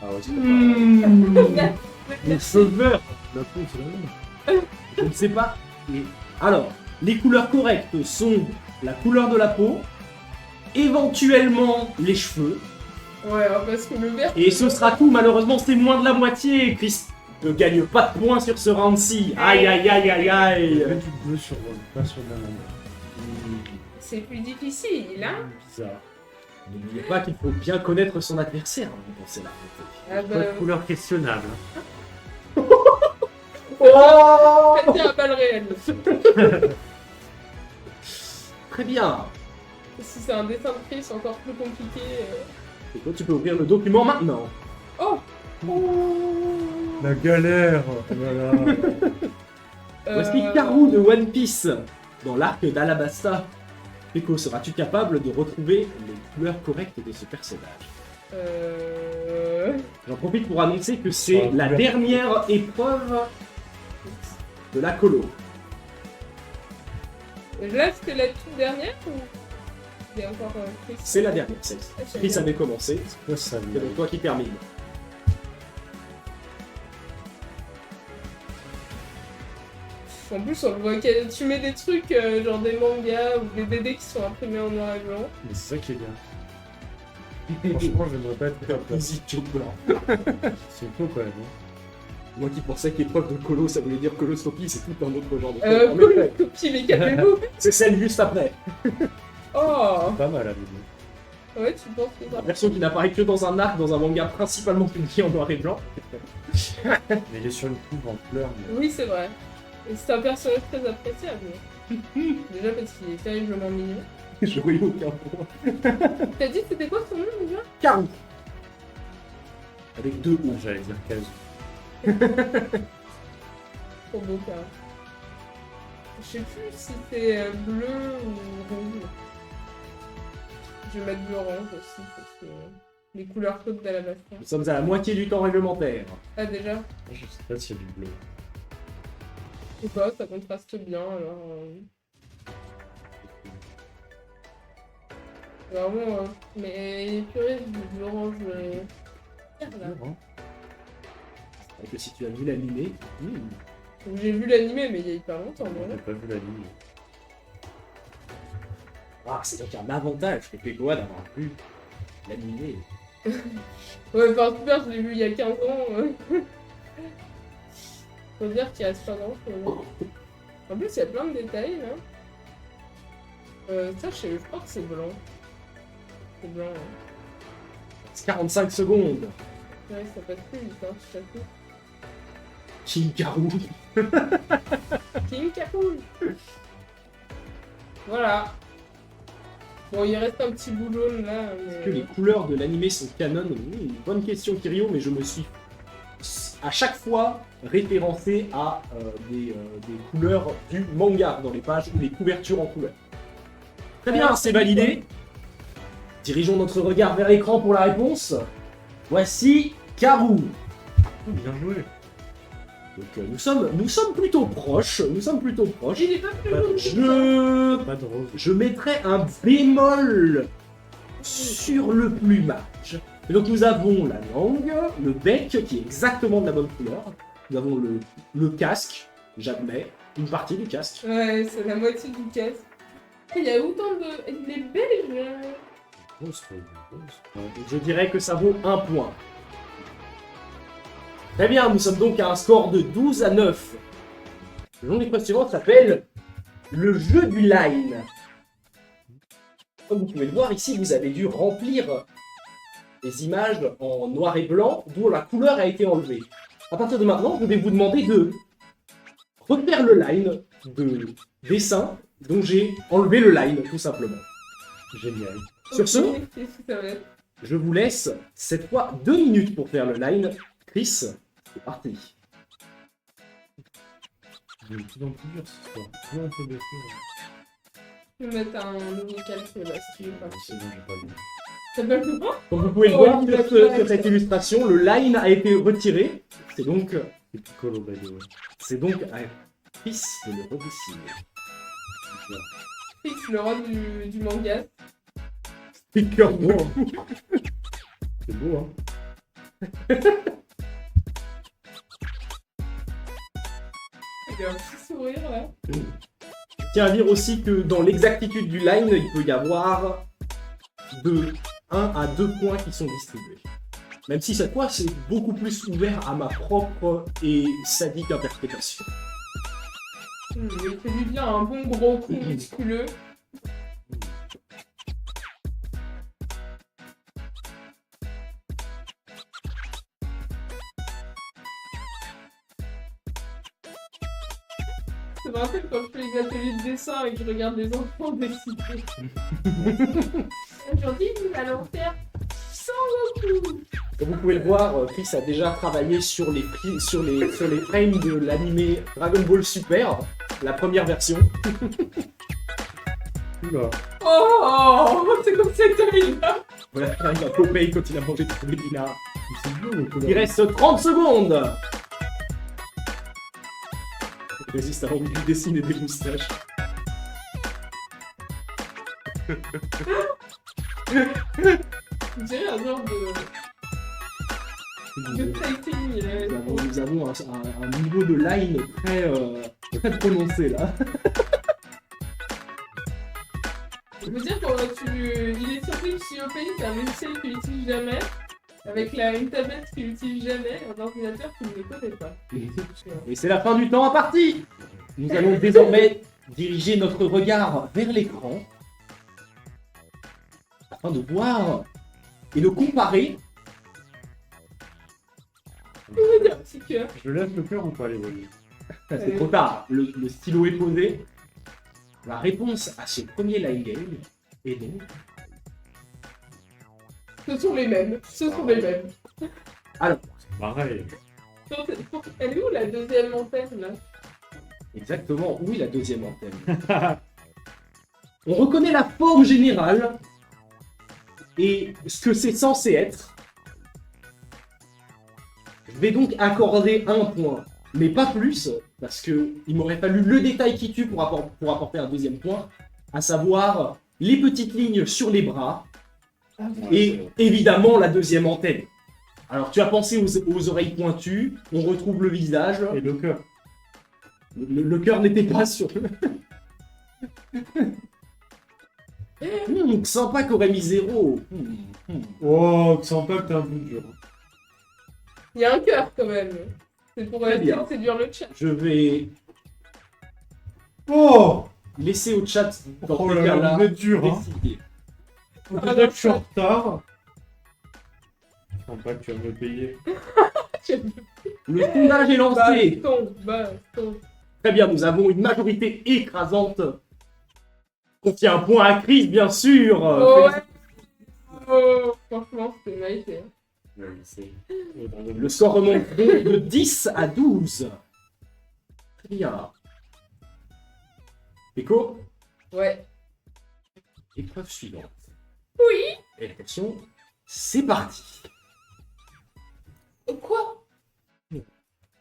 Ah ouais, c'est pas Les feux verts. La peau, c'est la même. Je ne sais pas. Alors, les couleurs correctes sont la couleur de la peau, éventuellement les cheveux, Ouais, alors parce que le vert. et ce sera tout. Malheureusement, c'est moins de la moitié. Chris ne gagne pas de points sur ce round-ci. Aïe aïe aïe aïe Il y aïe. avait du bleu sur pas sur la même. C'est plus difficile, hein. Bizarre. N'oubliez pas qu'il faut bien connaître son adversaire avant de penser la Ah Pas de couleur questionnable. Oh faites bien à balle réelle. Très bien. Si c'est un dessin de Chris, c'est encore plus compliqué. Et toi, tu peux ouvrir le document maintenant. Oh. La galère. Voilà. Voici Karu de One Piece dans l'arc d'Alabasta. Peko, seras-tu capable de retrouver les couleurs correctes de ce personnage? J'en profite pour annoncer que c'est la dernière épreuve de la colo. Là, c'était la toute dernière ou il y a encore Chris? C'est la dernière, c'est Chris avait commencé, Quoi, ça c'est donc toi qui termine. En plus, on voit que tu mets des trucs genre des mangas ou des BD qui sont imprimés en noir et blanc. Mais c'est ça qui est bien. Franchement, j'aimerais pas être capable. Easy joke blanc. C'est faux quand même. Hein. Moi qui pensais qu'épreuve de colo, ça voulait dire coloscopie, c'est tout un autre genre de choses. En effet, Copie, mais calmez-vous. c'est celle juste après. Oh. Pas mal à l'idée. Ouais, tu penses que ça. La version qui n'apparaît que dans un arc, dans un manga principalement publié en noir et blanc. Mais il est sur une couve en fleurs. Mais... Oui, c'est vrai. Et c'est un personnage très appréciable. Déjà parce qu'il est terriblement mignon. Je voyais aucun point. T'as dit c'était quoi son nom déjà? Carou. Avec 2 O. J'allais dire Kazu. Trop beau car. Je sais plus si c'est bleu ou rouge. Je vais mettre bleu orange aussi parce que les couleurs chaudes d'Alabasta. Nous sommes à la moitié du temps réglementaire. Ah déjà? Je sais pas s'il y a du bleu. Je sais pas, ça contraste bien alors. Vraiment, mais purée, de l'orange. Là. Donc si tu as vu l'animé, J'ai vu l'animé, mais il y a hyper longtemps, J'ai non? pas vu la ligne. c'est donc un avantage pour Pegoa d'avoir vu l'animé. Ouais, par super, je l'ai vu il y a 15 ans. Faut dire qu'il reste pas grand chose. En plus, il y a plein de détails là. Ça, je crois que c'est blanc. C'est blanc, hein. 45 secondes. Ouais, ça passe plus vite, hein, je t'avoue. King Karou. King Kapoul. Voilà. Bon, il reste un petit bout jaune là, mais... Est-ce que les couleurs de l'animé sont canon? Une bonne question, Kirio, mais je me suis à chaque fois référencé à des couleurs du manga dans les pages ou les couvertures en couleur. Très bien, c'est validé. Dirigeons notre regard vers l'écran pour la réponse. Voici Karou. Bien joué. Donc nous sommes plutôt proches. Nous sommes plutôt proches. Il est pas plus jaune. Je Pas de rose. je mettrai un bémol sur le plumage. Et donc nous avons la langue, le bec qui est exactement de la bonne couleur. Nous avons le casque, j'admets, une partie du casque. Ouais, c'est la moitié du casque. Il y a autant de... Il est beige. Rose, rose. Je dirais que ça vaut 1 point. Très bien, nous sommes donc à un score de 12-9. Le nom des épreuve suivante s'appelle le jeu du line. Comme vous pouvez le voir ici, vous avez dû remplir des images en noir et blanc, d'où la couleur a été enlevée. À partir de maintenant, je vais vous demander de refaire le line de dessin dont j'ai enlevé le line, tout simplement. Génial. Sur ce, Ok, qu'est-ce que ça va être? je vous laisse cette fois 2 minutes pour faire le line. Chris, c'est parti. Il est de plus en plus dur cette histoire. Plus on peut décrire. Je vais mettre un nouveau calque là, si tu veux pas. C'est bon, j'ai pas vu. Ça va le voir? Comme vous pouvez le Oh, voir il a sur cette illustration, le line a été retiré. C'est donc C'est plus coloré, ouais. à Chris de le redessiner. Fix, le roi du manga. Sticker Beau, hein. C'est beau, hein. Il a un petit sourire là. Je tiens à dire aussi que dans l'exactitude du line, il peut y avoir de 1 à 2 points qui sont distribués. Même si cette fois, c'est beaucoup plus ouvert à ma propre et sadique interprétation. Il fait du bien, un bon gros coup musculeux. Ça me rappelle quand je fais les ateliers de dessin et que je regarde les enfants dessiner. Aujourd'hui, nous allons faire sans Goku. Comme vous pouvez le voir, Chris a déjà travaillé sur les frames de l'animé Dragon Ball Super, la première version. Oula. Oh, c'est comme cette là. Voilà, il a Popeye quand il a mangé tous les dinars. C'est beau, le color. Il reste 30 secondes. Il résiste avant de lui dessiner des moustaches. J'ai un genre de fighting. Nous avons un niveau de line très prononcé là. Je veux dire, quand il est surpris que Shiopei, c'est un logiciel qu'il n'utilise jamais, avec une tablette qu'il n'utilise jamais, un ordinateur qu'il ne connaît pas. Et c'est la fin du temps à partie. Nous allons désormais diriger notre regard vers l'écran afin de voir et de comparer. Je veux dire, petit cœur. Je lève le cœur ou pas, les voyous? C'est trop tard. Le stylo est posé. La réponse à ce premier line game est donc... Ce sont les mêmes. Ce sont les mêmes. Pareil. Elle est où la deuxième antenne là? Exactement, oui, la deuxième antenne. On reconnaît la forme générale et ce que c'est censé être. Je vais donc accorder un point, mais pas plus, parce que il m'aurait fallu le détail qui tue pour apporter un deuxième point, à savoir les petites lignes sur les bras et évidemment la deuxième antenne. Alors tu as pensé aux oreilles pointues, on retrouve le visage. Et le cœur. Le cœur n'était pas sur... Sympa qu'aurait mis 0. Oh, tu sens pas que t'es un peu dur. Il y a un cœur quand même. C'est pour Très bien. séduire le chat. Je vais Oh, laisser au chat dans oh ces là là, cas-là vous êtes dur, hein. décider. Déjà que je suis en retard. Je sens pas que tu vas me payer. Le sondage est lancé. Baston. Très bien, nous avons une majorité écrasante. Confie un point à Chris, bien sûr. Oh, ouais. Oh, franchement, c'était mérité. Ouais, c'est... Le score remonte donc de 10 à 12. Très bien. Péco, Ouais. épreuve suivante. Oui. Et attention, c'est parti. Quoi?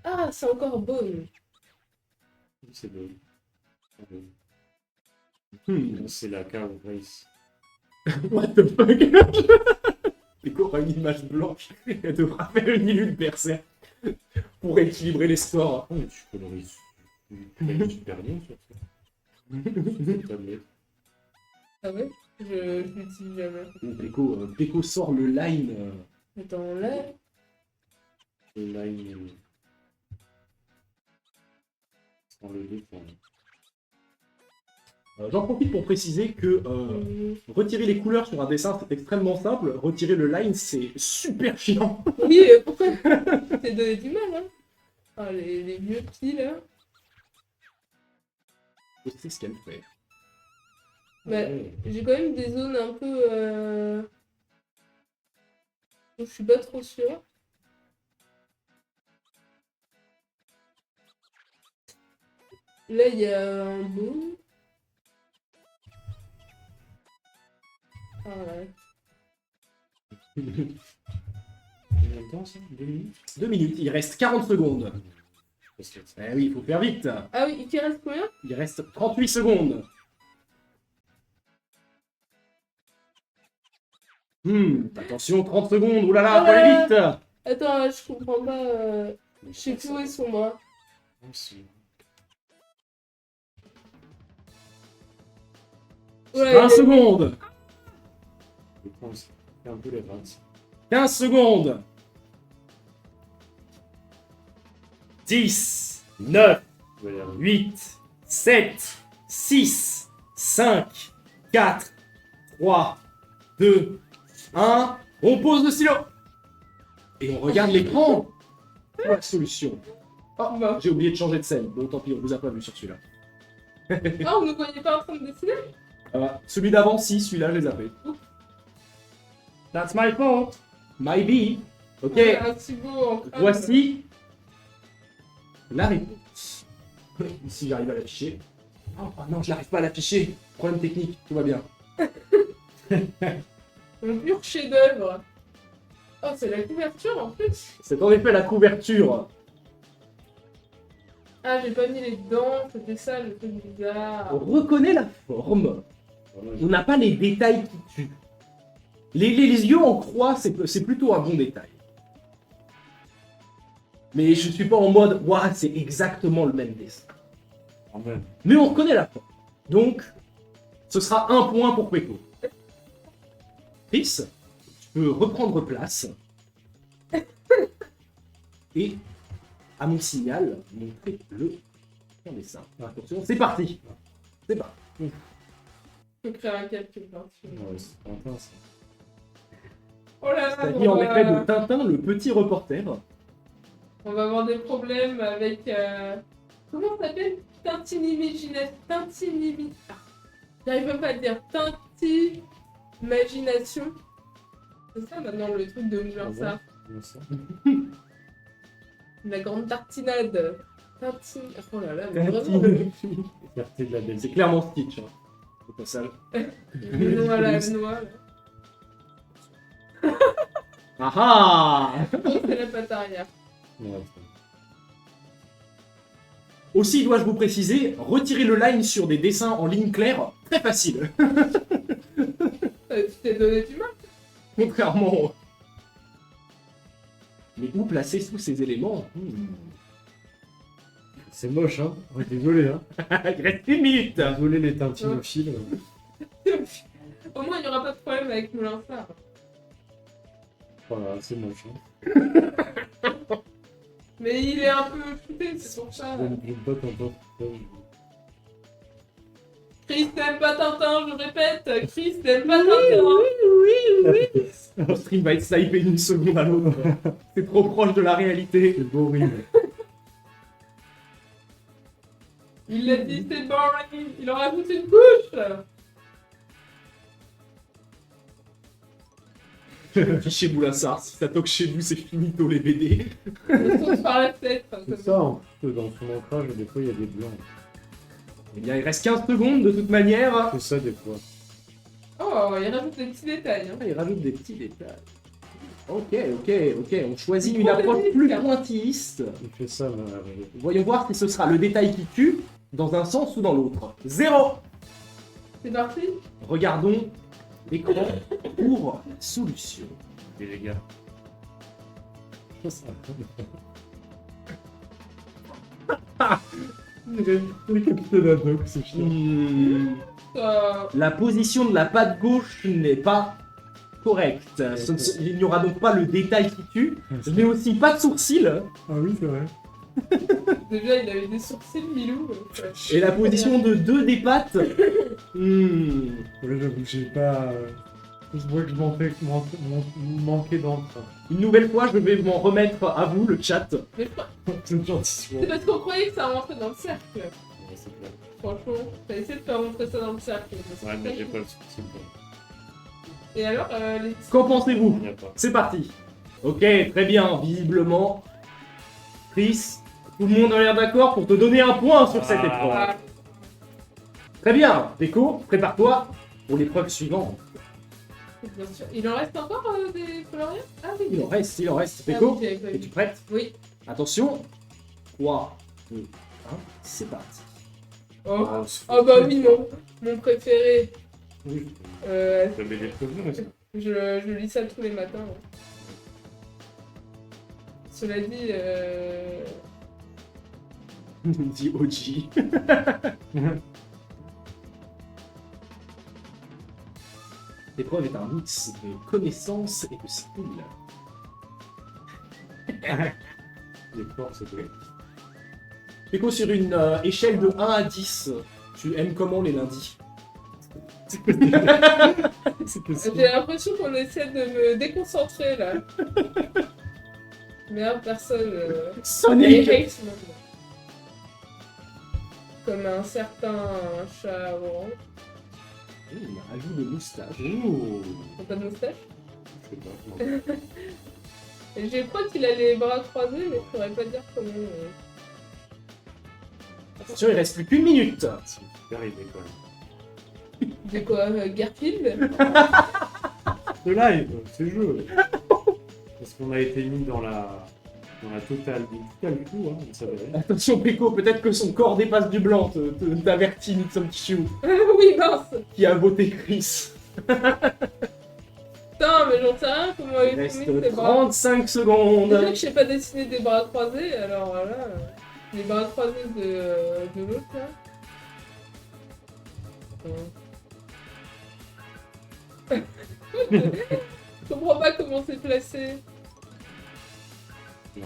Ah, c'est encore Bone. C'est beau. Hmm. C'est la cave race. What the fuck? Péco aura une image blanche. Elle devra faire une minute berserk pour équilibrer les scores. Oh, mais tu colorises super bien sur cette tablette. Ah ouais? Je l'utilise jamais. Péco sort le line. Attends, là. Et là, il... Sans le défendre. J'en profite pour préciser que retirer les couleurs sur un dessin c'est extrêmement simple. Retirer le line c'est super chiant. Oui, pourquoi? T'es donné du mal, hein? Ah, les vieux petits là. Je sais ce qu'elle fait. Bah, j'ai quand même des zones un peu. Où je suis pas trop sûre. Là, il y a un boom. Ah ouais. Combien de temps ça? 2 minutes? 2 minutes, il reste 40 secondes. Parce que Eh oui, il faut faire vite. Ah oui, il te reste combien? Il reste 38 secondes. Attention, 30 secondes. Oulala, faut aller vite. Attends, je comprends pas. Je sais plus où est son bras. Ouais, 20 secondes. Je pense c'est un peu les 20. 15 secondes. 10, 9, 8, 7, 6, 5, 4, 3, 2, 1. On pose le stylo. Et on regarde l'écran. Pour la solution. Oh, Bah. j'ai oublié de changer de scène. Bon, tant pis, on vous a pas vu sur celui-là. Ah, on ne voyait pas en train de dessiner? Celui d'avant, si, celui-là, je les ai fait. That's my fault. Maybe. Ok, Un petit beau en crâne. voici la réponse. Si j'arrive à l'afficher. Oh non, je n'arrive pas à l'afficher. Problème technique, tout va bien. Un pur chef-d'œuvre. Oh, c'est la couverture en plus. C'est en effet la couverture. Ah, j'ai pas mis les dents, c'était ça le truc bizarre. On reconnaît la forme. On n'a pas les détails qui tuent. Les yeux en croix, c'est plutôt un bon détail. Mais je suis pas en mode, ouah, c'est exactement le même dessin. Quand même. Mais on reconnaît la forme. Donc, ce sera un point pour Peko. Chris, tu peux reprendre place. Et, à mon signal, montrer le dessin. Attention, c'est parti. C'est parti. Je peux créer un calcul par-dessus. Ouais, c'est pas intense. Oh là là, C'est-à-dire en effet de Tintin, le petit reporter. on va avoir des problèmes avec Comment ça s'appelle? Tintinimi. Ah, j'arrive même pas à le dire. Tintimagination. C'est ça maintenant le truc de genre Ah bon ça. Comment ça? La grande tartinade. Tintin. Oh là là, mais vraiment. Fierté de la belle. C'est clairement Stitch. Hein. Au passage. Le noix là, le noix. Là. Ah ah! Oh, c'est la patte arrière. Non, attends. Aussi, dois-je vous préciser, retirer le line sur des dessins en ligne claire, très facile. Tu t'es donné du mal. Contrairement. Mais où placer tous ces éléments? C'est moche, hein. Ouais, désolé, hein. Il reste 1 minute. Désolé les tintinophiles. Au moins, il n'y aura pas de problème avec Moulin Phare. Voilà, c'est moche, hein. Mais il est un peu shooté, c'est pour ça. Je n'aime pas Tintin. Chris n'aime pas Tintin, je répète. Chris n'aime pas Tintin. Le stream va être snipé d'une seconde à l'autre. C'est trop proche de la réalité. C'est horrible. Il l'a dit, c'est boring. Il en rajoute une couche. Chez Boulassar, si ça toque chez vous, c'est finito les BD. Il saute par la tête. C'est ça, en plus, dans son ancrage, des fois, il y a des blancs. Eh bien, il reste 15 secondes de toute manière. C'est ça, des fois. Oh, il rajoute des petits détails. Hein. Ah, il rajoute des petits détails. Ok. On choisit Il une prend des approche risques, plus hein. pointilliste. Il fait ça, mais... Voyons voir si ce sera le détail qui tue, dans un sens ou dans l'autre. 0. C'est parti. Regardons l'écran pour solution. Et les gars. Les capitaines Haddock, c'est chiant. La position de la patte gauche n'est pas correcte. Il n'y aura donc pas le détail qui tue, mais aussi pas de sourcils. Ah oui, c'est vrai. Déjà, il avait des sourcils, Milou. Et la position de 2 des pattes. Ouais, j'avoue que j'ai pas... Je vois que je manquais d'encre. Une nouvelle fois, je vais m'en remettre à vous, le chat. Mais je crois- C'est gentil. c'est parce qu'on croyait que ça rentrait dans le cercle. Ouais, c'est clair. Franchement, t'as essayé de faire rentrer ça dans le cercle. Ouais, mais j'ai pas le sourcil. Et alors, les... Qu'en pensez-vous? Il n'y a pas. C'est parti. Ok, très bien. Visiblement, Chris, tout le monde a l'air d'accord pour te donner un point sur cette épreuve. Ah, Très bien. Déco, prépare-toi pour l'épreuve suivante. bien sûr. Il en reste encore des coloriens? Ah oui. Il en reste. Ah, Déco, oui, j'avais pas vu. es-tu prête? Oui. Attention. 3, 2, 1, c'est parti. Oh. Ah, Oh bah oui, mon préféré. Oui. Je, J'avais des problèmes aussi. je lis ça tous les matins. Ouais. Cela dit, Il dit OG. L'épreuve est un mix de connaissances et de style. Les corps, c'est vrai. Déco, sur une échelle de 1 à 10, tu aimes comment les lundis? C'est que j'ai l'impression qu'on essaie de me déconcentrer là. Merde, personne. Sonic. Hate maintenant. Comme un certain chat orange. Il y a un ajout de moustache. Ouh. T'as pas de moustache? Je sais pas. Non. Et je crois qu'il a les bras croisés, mais je pourrais pas dire comment. Attention, il reste plus qu'une minute. C'est super aidé quand même. De quoi Garfield? Ce live, ce jeu. Parce qu'on a été mis dans la totale du coup, hein, ça va aller. Attention, Péco, peut-être que son corps dépasse du blanc, t'avertis, Mitsumichu, Oui, mince! qui a voté Chris. Putain, mais j'en sais rien comment Il il reste met ses bras. 35 Déjà secondes. que je sais pas dessiner des bras croisés, alors là, les bras croisés de l'autre là. Je comprends pas comment c'est placé. Non,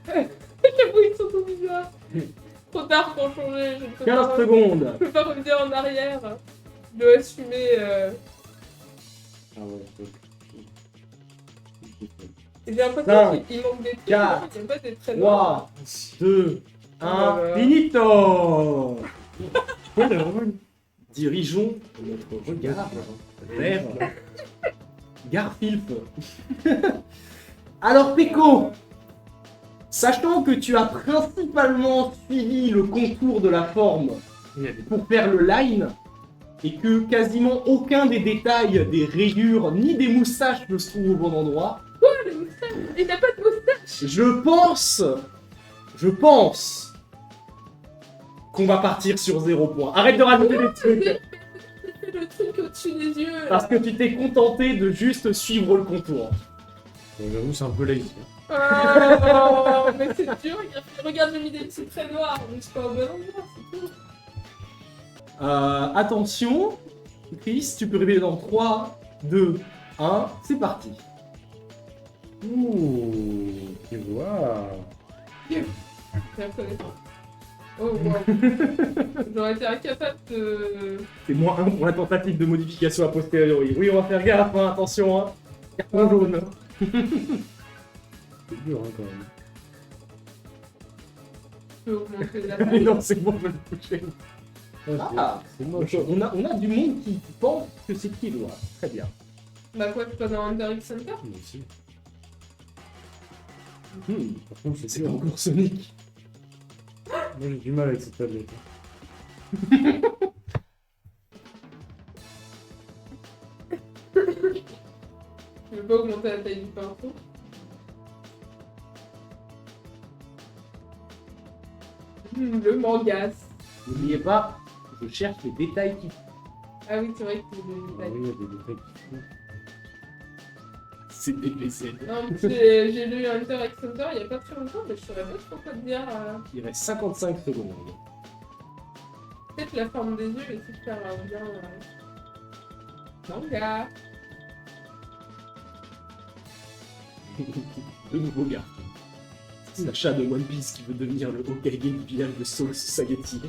J'avoue, ils sont tout bizarres. Trop tard pour changer, je ne peux 15 pas, secondes. je peux pas revenir en arrière. Je dois assumer. ah ouais, J'ai l'impression Cinq, qu'il manque des trucs. quatre, Il n'y a pas des traits noirs. 3, 2, un, là là. finito. Ouais, il a vraiment une- Dirigeons notre regard vers Garfield. Alors Peko, sachant que tu as principalement suivi le contour de la forme il y a des- pour faire le line, et que quasiment aucun des détails, des rayures, ni des moustaches ne se trouve au bon endroit, Les moustaches. Il n'a pas de moustache. je pense qu'on va partir sur 0 point. Arrête de rajouter des trucs, C'est le truc au-dessus des yeux. là. parce que tu t'es contenté de juste suivre le contour. Bon, j'avoue, c'est un peu lazy. Oh, mais c'est dur. Regarde, j'ai mis des petits traits noirs. Donc c'est pas au bon endroit, c'est tout. Attention, Chris, tu peux révéler dans 3, 2, 1, c'est parti. Ouh, tu vois. J'ai reconnaissant. Oh wow. J'aurais été incapable de. C'est moins 1 pour la tentative de modification a posteriori. Oui, on va faire gaffe, hein, attention. Hein. Carton jaune. C'est dur, hein, quand même. Je peux augmenter la Mais taille. non, c'est bon, je vais le toucher. Ah, c'est moche. on a du monde qui pense que c'est Killua. Très bien. Bah quoi, tu pas dans Under X Center? Moi aussi. Par contre, C'est c'est pas dur. encore Sonic. Moi, j'ai du mal avec cette tablette. Tu veux pas augmenter la taille du pinceau? Le mangas. N'oubliez pas, je cherche les détails qui... Ah oui, c'est vrai que c'est des Ah détails. oui, il y a des détails qui font. C'est DBZ. Non, mais j'ai lu Hunter x Hunter il y a pas très longtemps, mais je saurais pas trop quoi te dire. Il reste 55 secondes. Peut-être la forme des yeux est super bien. Manga. De nouveau gars. Sacha de One Piece qui veut devenir le Hokage du village de Soul Society.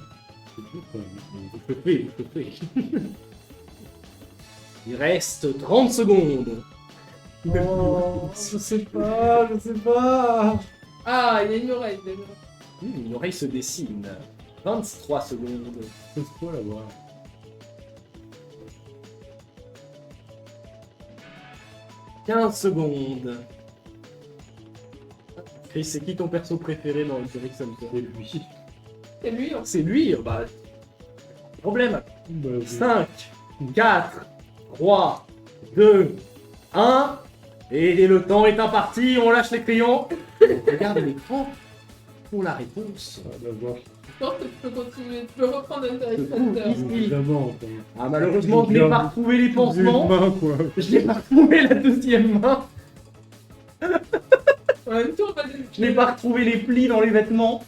C'est dur, quand même. Je fais. Il reste 30 secondes. Oh, je sais pas. Ah, il y a une oreille déjà. Une oreille se dessine. 23 secondes. C'est quoi là-bas? 15 secondes. Chris, c'est qui ton perso préféré dans Hunter x Hunter? C'est lui. C'est lui, hein. C'est lui, bah. Problème. Bah, 5, 4, 3, 2, 1. Et le temps est imparti, on lâche les crayons. Regarde l'écran pour la réponse. d'abord. Je pense que tu peux continuer. Tu peux reprendre Hunter x Je trouve Hunter. ici. Évidemment, quoi. Ah, malheureusement, je n'ai pas retrouvé les pansements. Main, quoi. Je n'ai pas retrouvé la deuxième main. En même temps, on va Je n'ai pas retrouvé les plis dans les vêtements.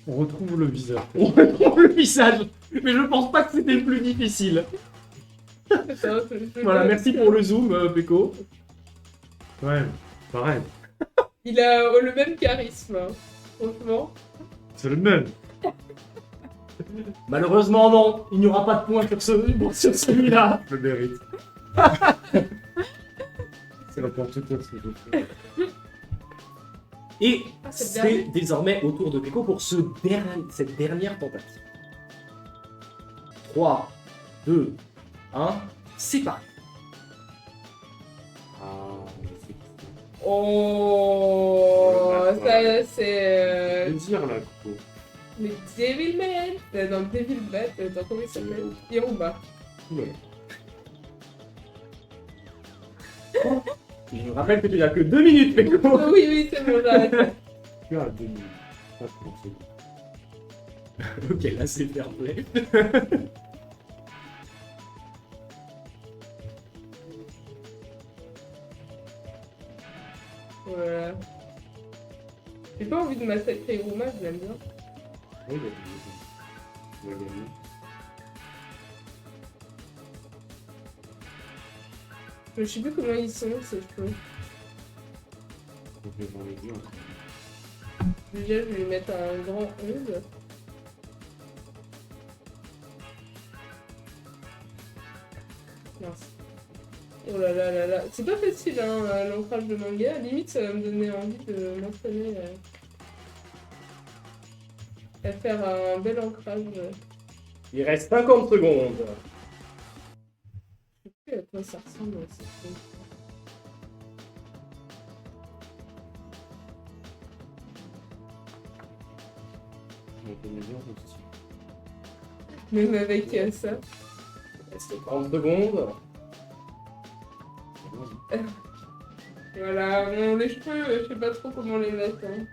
On retrouve le visage. On retrouve le visage. Mais je pense pas que c'était le plus difficile. Voilà, merci pour le zoom, Peko. Ouais, pareil. Il a le même charisme, hein. Franchement. C'est le même. Malheureusement, non. Il n'y aura pas de point sur celui-là. Je le mérite. C'est la pour toute autre chose. Et c'est le c'est dernier. désormais au tour de Peko pour cette dernière tentative. 3, 2, 1, c'est parti. Ah, c'est Oh, Le ça c'est Je vais dire là, Coco. les Devilman. Dans le Devilman, attends, comment il s'appelle? Hiruma. Oula. Je me rappelle que tu n'as que 2 minutes, Peko. Oh, oui, oui, c'est bon, j'arrête. Tu as 2 minutes. Pas 30 secondes. Ok, là c'est fair play. Voilà. J'ai pas envie de massacrer Hiruma, je l'aime bien. Oui, il va gagner. Je sais plus comment ils sont, ces cheveux. Donc, les gens les yeux, Déjà, je vais lui mettre un grand 11. Mince. Oh là là là là. C'est pas facile, hein, l'ancrage de manga. À la limite, ça va me donner envie de m'entraîner à faire un bel ancrage. Il reste 50 secondes. Je sais plus à quoi ça ressemble, ces trucs. On peut me dire aussi. Même avec ça. Il reste 30 secondes. Voilà, bon, les cheveux, je sais pas trop comment les mettre. Hein.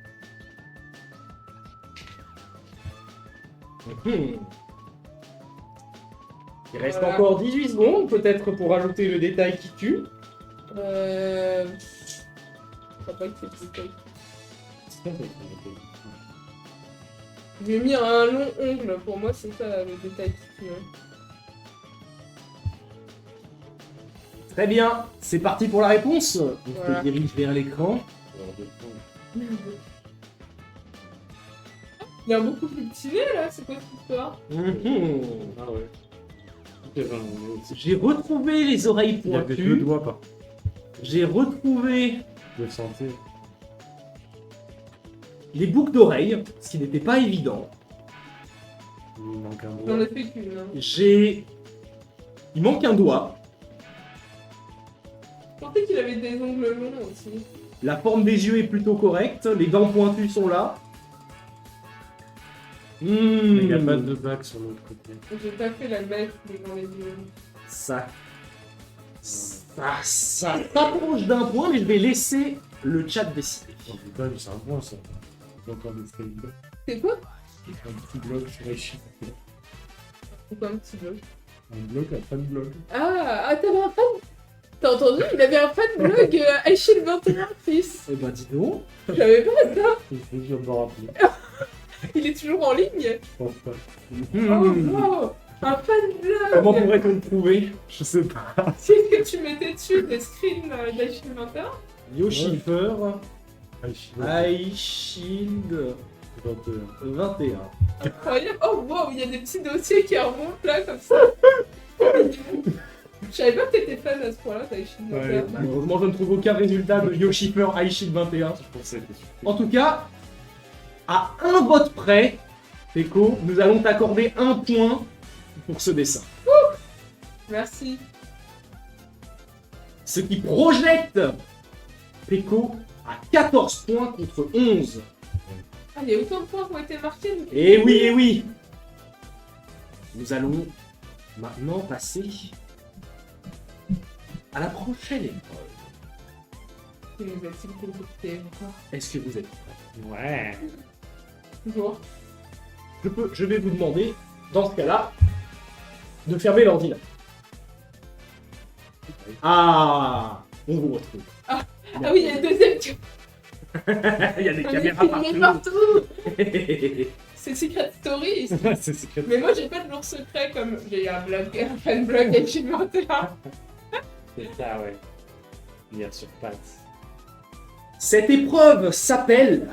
Il reste Voilà. encore 18 secondes, peut-être pour ajouter le détail qui tue. Je crois pas que c'est tout ça. C'est pas ça, c'est J'ai mis un long ongle, pour moi c'est ça le détail qui tue. Hein. Très bien, c'est parti pour la réponse. On Voilà. se dirige vers l'écran. Il y a beaucoup plus petit nez là, c'est quoi cette histoire? Ah ouais. Tout est vraiment aussi. J'ai retrouvé les oreilles Il y avait 2 pointues. doigts par J'ai retrouvé de santé. les boucles d'oreilles, ce qui n'était pas évident. Il manque un J'en doigt. ai fait qu'une. Hein. Il manque un doigt. Je pensais qu'il avait des ongles longs aussi. La forme des yeux est plutôt correcte. Les dents pointues sont là. Mais il n'y a pas de bac sur l'autre côté. J'ai pas fait la mèche devant les yeux. Ça s'approche d'un point, mais je vais laisser le chat décider. En tout cas, c'est un point ça. Il y a encore des feuilles blocs. C'est quoi? Un petit bloc sur les chiffres. C'est quoi un petit blog? Un bloc à pas de bloc. Ah, t'avais un fan? T'as entendu? Il avait un fan blog iShield 21, Chris. Eh ben dis donc. J'avais pas ça. Il faut que je me rappelle. Il est toujours en ligne. Je pense pas. Oh, wow. Un fan blog. Comment pourrait-on le trouver? Je sais pas. Qu'est-ce que tu mettais dessus? Des screens d'iShield 21? Yoshiffer, Ah, iShield 21. Incroyable. Oh wow, il y a des petits dossiers qui remontent là comme ça. Je savais pas que t'étais fan à ce point-là d'iShield 21. Ouais. Malheureusement, je ne trouve aucun résultat de Yoshiffer iShield 21. Je pensais que En tout cas, à un vote près, Peko, nous allons t'accorder un point pour ce dessin. Merci. Ce qui projette Peko à 14 points contre 11. Ah, il y a autant de points qui ont été marqués. depuis le Eh début. oui, eh oui. Nous allons maintenant passer à la prochaine épreuve. Il nous a-t-il concocté encore? Est-ce que vous êtes prêts? Ouais. Toujours. Je vais vous demander, dans ce cas-là, de fermer l'ordinateur. Ah, on vous retrouve. Ah oui, il y a le deuxième qui Il y a des on est caméras filmé partout. partout. C'est Secret Story. C'est secret. Mais moi, j'ai pas de lourd secret comme j'ai un fan blog iShield 21. C'est ça, ouais. Il y a sur pattes. Cette épreuve s'appelle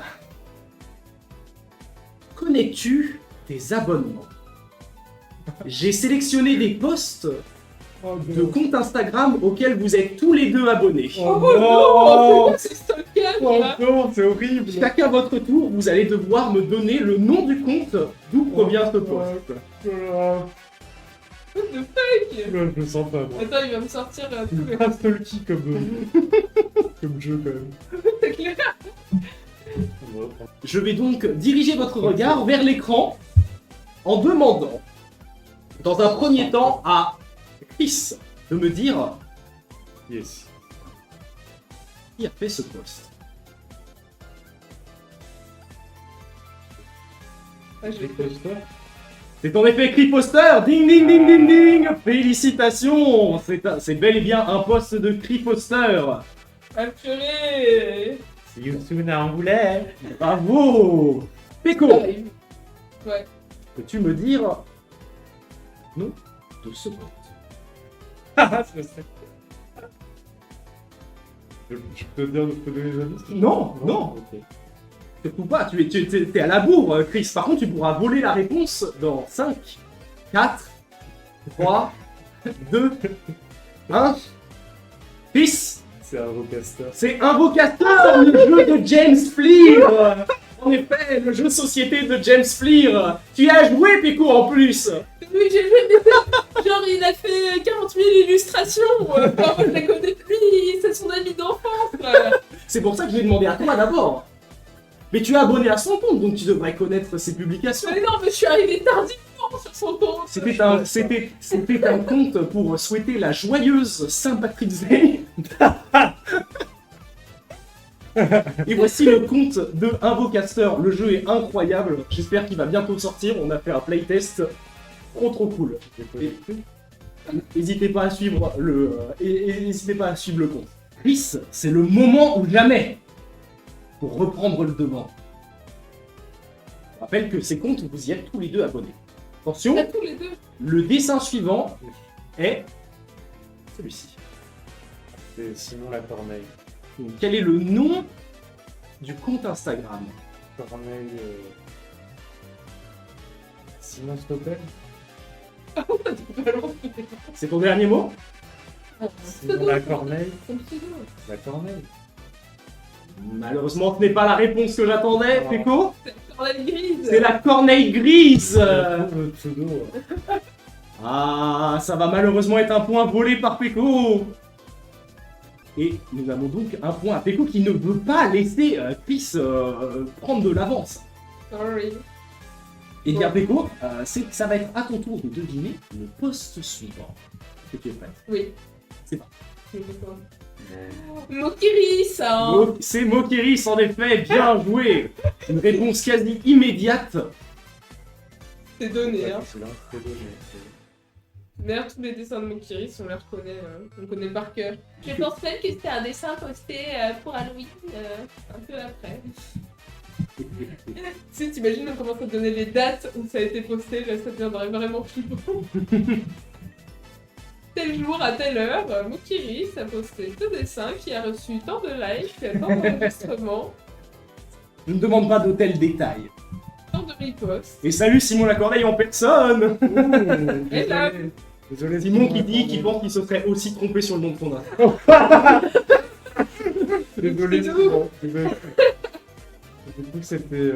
Connais-tu tes abonnements? J'ai sélectionné des posts de comptes Instagram auxquels vous êtes tous les deux abonnés. Oh non, c'est stalker là. non, c'est horrible. Chacun à votre tour, vous allez devoir me donner le nom du compte d'où provient ce post. What the fuck? Je me sens pas, moi. Attends, il va me sortir tous les... Pas stalky comme jeu, quand même. C'est clair. Je vais donc diriger votre regard vers l'écran en demandant, dans un premier temps, à Chris de me dire Yes. qui a fait ce post. Ah, je l'ai fait. C'est en effet Creeposter. Ding ding ding ding ding. Félicitations. C'est bel et bien un post de Creeposter. Ah purée. See you soon à Angoulême. Bravo. Peko, J'arrive. Ouais. peux-tu me dire nom de ce compte? Ah, je sais. Je peux te dire de te donner les avis? Non, non. Ok. Surtout pas, tu es à la bourre, Chris. Par contre, tu pourras voler la réponse dans 5, 4, 3, 2, 1. Chris, C'est un Rocaster. c'est Invocator, le jeu de James Fleer. En effet, le jeu de société de James Fleer. Tu y as joué, Péco, en plus. Oui, j'ai vu, mais genre il a fait 40 000 illustrations. Enfin, moi je la connais plus, c'est son ami d'enfance. C'est pour ça que je l'ai demandé à toi d'abord. Mais tu es abonné à son compte, donc tu devrais connaître ses publications. Mais non, mais je suis arrivé tardivement sur son compte. C'était un compte pour souhaiter la joyeuse Saint-Patrick's Day. Et voici le compte de Invocaster. Le jeu est incroyable. J'espère qu'il va bientôt sortir. On a fait un playtest trop cool. N'hésitez pas à suivre n'hésitez pas à suivre le compte. Chris, c'est le moment ou jamais pour reprendre le devant. Je rappelle que ces comptes, vous y êtes tous les deux abonnés. Attention, On a tous les deux. le dessin suivant est celui-ci. C'est Simon la Corneille. Donc, quel est le nom du compte Instagram? Corneille. Simon Stoppel. C'est ton dernier mot? Simon la Corneille. Son pseudo. La Corneille. Malheureusement, ce n'est pas la réponse que j'attendais, Oh. Péco. Dans la grise. C'est la corneille grise. Le pseudo. Ah, ça va malheureusement être un point volé par Péco. Et nous avons donc un point à Péco qui ne veut pas laisser Chris prendre de l'avance. Sorry. Et bien Péco, ça va être à ton tour de deviner le poste suivant. Est-ce que tu es prête? Oui. C'est pas. Mokiri, ça. Hein. C'est Mokiris, en effet, bien joué. Une réponse quasi immédiate. C'est donné, hein. C'est là, c'est donné. D'ailleurs, tous les dessins de Mokiri, on les reconnaît, on connaît par cœur. Je pense même que c'était un dessin posté pour Halloween, un peu après. Si t'imagines, on commence à donner les dates où ça a été posté, là ça deviendrait vraiment flippant. Tel jour, à telle heure, Mokiri a posté ce dessin qui a reçu tant de likes, tant d'enregistrements, Je ne demande pas de tels détails. tant de reposts. Et salut Simon Lacorneille en personne. Et là, Désolé. Simon qui dit qu'il pense qu'il se serait aussi trompé sur le nom de ton Insta. Désolé. C'est Simon. Désolé. J'ai cru que c'était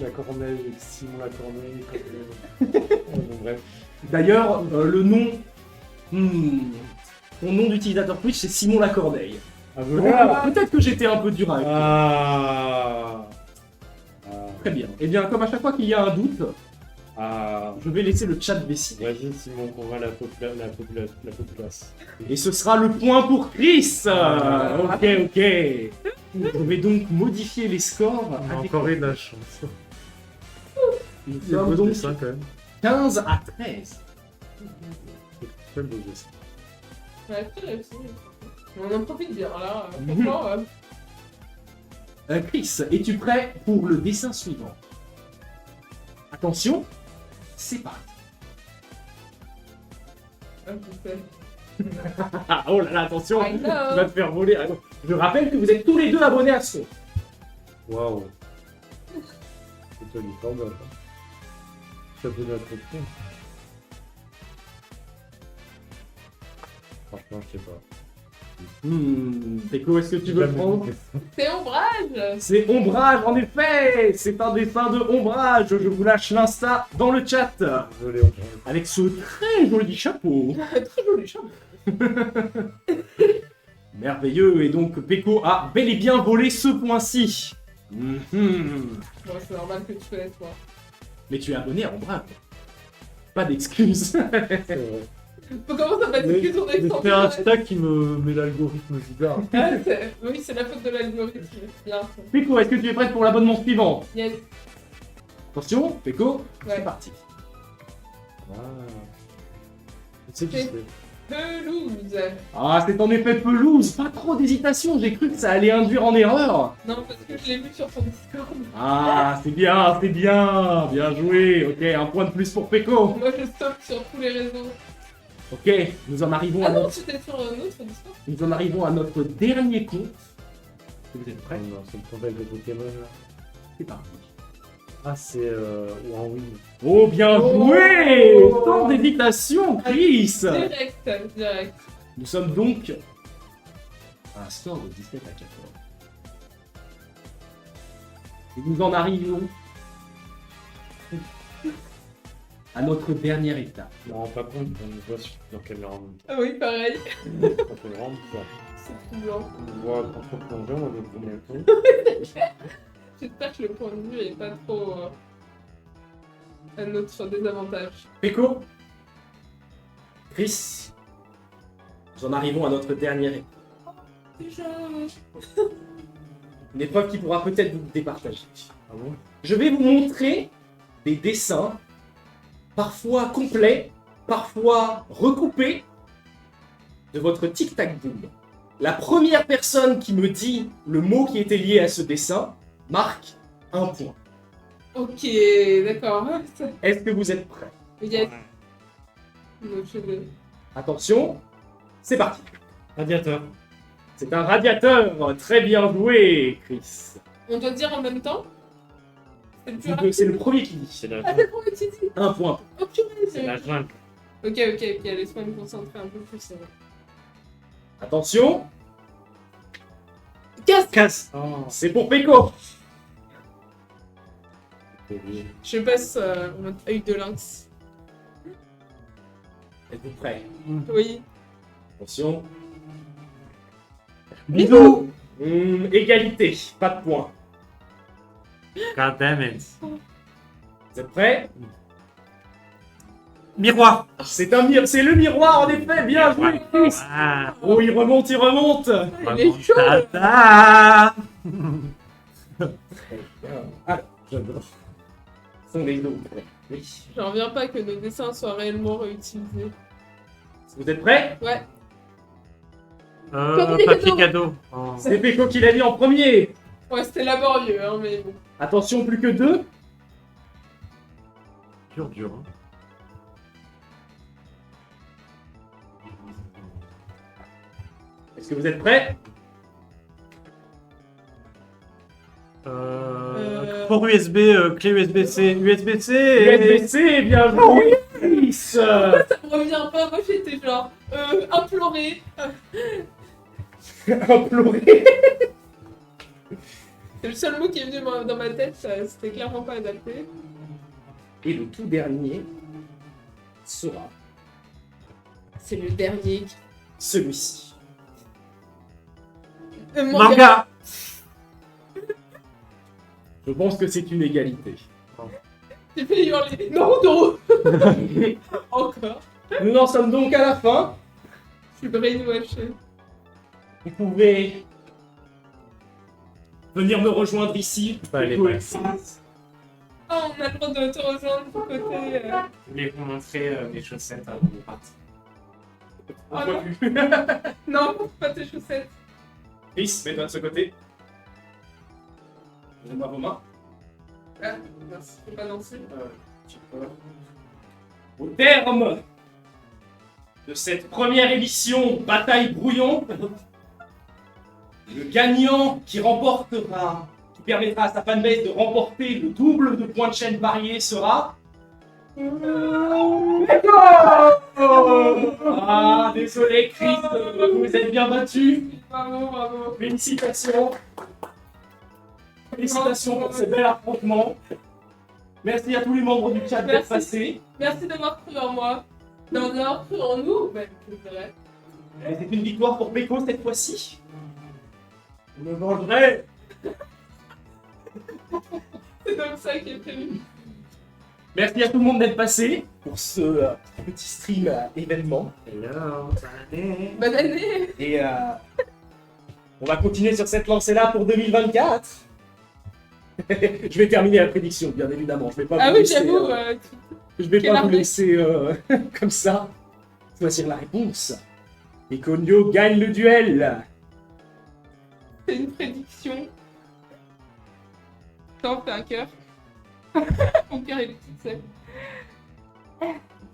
la Corneille, Simon la Corneille. Bon, bref. D'ailleurs, le nom... Mon nom d'utilisateur Twitch, c'est Simon Lacorneille. Ah, voilà. Peut-être que j'étais un peu dur avec. Ah. Très bien. Et bien, comme à chaque fois qu'il y a un doute, Ah. je vais laisser le chat décider. Vas-y, Simon, qu'on va la populace. Et ce sera le point pour Chris. Ah. Ok. Je vais donc modifier les scores. On a avec- encore eu de la chance. Nous C'est sommes beau donc dessin quand même. 15 à 13. Quel beau dessin. ouais, très réussi. On en profite bien, là. Franchement, Chris, es-tu prêt pour le dessin suivant? Attention, c'est parti. Ah, oh là là, attention, I tu know. vas te faire voler. Je rappelle que vous êtes tous les deux abonnés à ce compte. Waouh. C'est joli, pas mal. Ça peut être compris. Franchement, je sais pas. Péco, est-ce que tu veux le prendre? C'est ombrage. C'est Ombrage, en effet. C'est un dessin de Ombrage. Je vous lâche l'insta dans le chat. Désolé, on Avec ce très joli chapeau. Très joli champ. Merveilleux. Et donc, Péco a bel et bien volé ce point-ci. Bon, c'est normal que tu connaisses, toi. Mais tu es abonné à Ombrage. Pas d'excuses. c'est vrai. Faut commencer à mettre que ton accent. C'est un stack qui me met l'algorithme bizarre. Ah, oui, c'est la faute de l'algorithme. Bien. Péco, est-ce que tu es prête pour l'abonnement suivant? Yes. Attention, Péco, c'est Ouais. parti. Ah. Tu sais qui C'est- c'est. Pelouse. Ah, c'est en effet pelouse. Pas trop d'hésitation. J'ai cru que ça allait induire en erreur. Non, parce que je l'ai vu sur son Discord. Ah, c'est bien, c'est bien. Bien joué. Ok, un point de plus pour Péco. Moi, je stocke sur tous les réseaux. Ok, nous en arrivons Ah à non, notre, c'était sur un autre Discord. nous en arrivons à notre dernier compte. Est-ce que vous êtes prêts? Non, c'est le contact de Pokémon là. C'est parti. Ah, c'est Win. Oh, bien Oh. joué. Sans hésitation, Chris. Direct. Nous sommes donc Un score de 17 à 14. Et nous en arrivons à notre dernière étape. Je me rends pas compte qu'on nous voit dans quelle rampe. Ah oui, pareil. Quand on rentre, quoi. C'est troublant. On nous voit quand on plonge, on nous voit un peu. J'espère que le point de vue est pas trop à notre désavantage. Peko, Chris, nous en arrivons à notre dernière épreuve. Déjà. Une épreuve qui pourra peut-être vous départager. Ah bon? Je vais vous montrer des dessins, parfois complets, parfois recoupés, de votre tic-tac-boom. La première personne qui me dit le mot qui était lié à ce dessin marque un point. Ok, d'accord. Est-ce que vous êtes prêts? Yes. Notre chef-d'œuvre. Attention, c'est parti. Radiateur. C'est un radiateur. Très bien joué, Chris. On doit dire en même temps. C'est le plus rapide. C'est le premier qui dit. C'est la Ah, c'est jungle. le premier qui dit. Un point. Oh purée, C'est la jungle. Ok, laisse-moi me concentrer un peu plus. Attention, Casse. Oh, c'est pour Peko. c'est bien. Je passe en mode œil de lynx. Êtes-vous prêts? Oui. Attention. Bisous. Égalité, pas de point. God damn it. Vous êtes prêts? Miroir. C'est le miroir en effet, bien joué Chris. Ah. Oh, il remonte. Il est chaud. Tata. Ah, j'adore. Ce sont les autres. Oui. J'en reviens pas que nos dessins soient réellement réutilisés. Vous êtes prêts? Ouais. Papier cadeau. Oh. C'est Peko qui l'a dit en premier. Ouais, c'était laborieux, hein, mais bon. Attention, plus que 2. Dur. Hein. Est-ce que vous êtes prêts? Port USB, clé USB-C, USB-C. USB-C, bien joué Chris. Ça me revient pas, moi j'étais genre imploré. Implorer. C'est le seul mot qui est venu dans ma tête, c'était clairement pas adapté. Et le tout dernier sera C'est le dernier. celui-ci. Manga. Je pense que c'est une égalité. J'ai fait hurler. Naruto. Encore. Nous en sommes donc à la fin. Je suis brainwashé. Vous pouvez venir me rejoindre ici. Allez, Peko et bah. Chris. Ah, on a le droit de te rejoindre du côté. Je voulais vous montrer mes chaussettes avant de partir. On Ah voit non. plus. Non, pas tes chaussettes. Chris, mets-toi de ce côté. Donnez-moi vos mains. Ah, merci, faut pas danser. Au terme de cette première édition Bataille Brouillon, le gagnant qui permettra à sa fanbase de remporter le double de points de chaîne pariés sera... Ah, désolé Chris, vous êtes bien battu. Bravo. Félicitations. Félicitations pour ce bel affrontement. Merci à tous les membres du chat d'être Merci. passés. Merci d'avoir cru en moi. D'avoir cru en nous, même, je dirais. Et c'est une victoire pour Peko cette fois-ci. Vous me vengerez. C'est comme ça qui est prévu. Merci à tout le monde d'être passé pour ce petit stream événement. Hello, Sané. Bonne année. Et on va continuer sur cette lancée-là pour 2024. Je vais terminer la prédiction, bien évidemment. Je vais pas Ah vous oui, laisser, j'avoue. je vais quelle pas vous arnaque. laisser comme ça. Choisir la réponse. Et Konyo gagne le duel. C'est une prédiction. Attends, fais un cœur. Mon cœur, il est tout seul.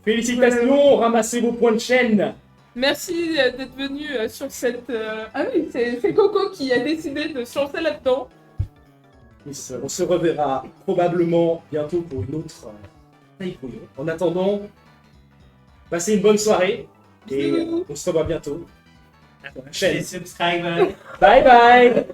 Félicitations, ramassez vos points de chaîne. Merci d'être venu sur cette... Ah oui, c'est Coco qui a décidé de se lancer là-dedans. On se reverra probablement bientôt pour une autre Bataille Brouillon. En attendant, passez une bonne soirée et Bisous. on se revoit bientôt. À la prochaine. Les subscribers. Bye bye.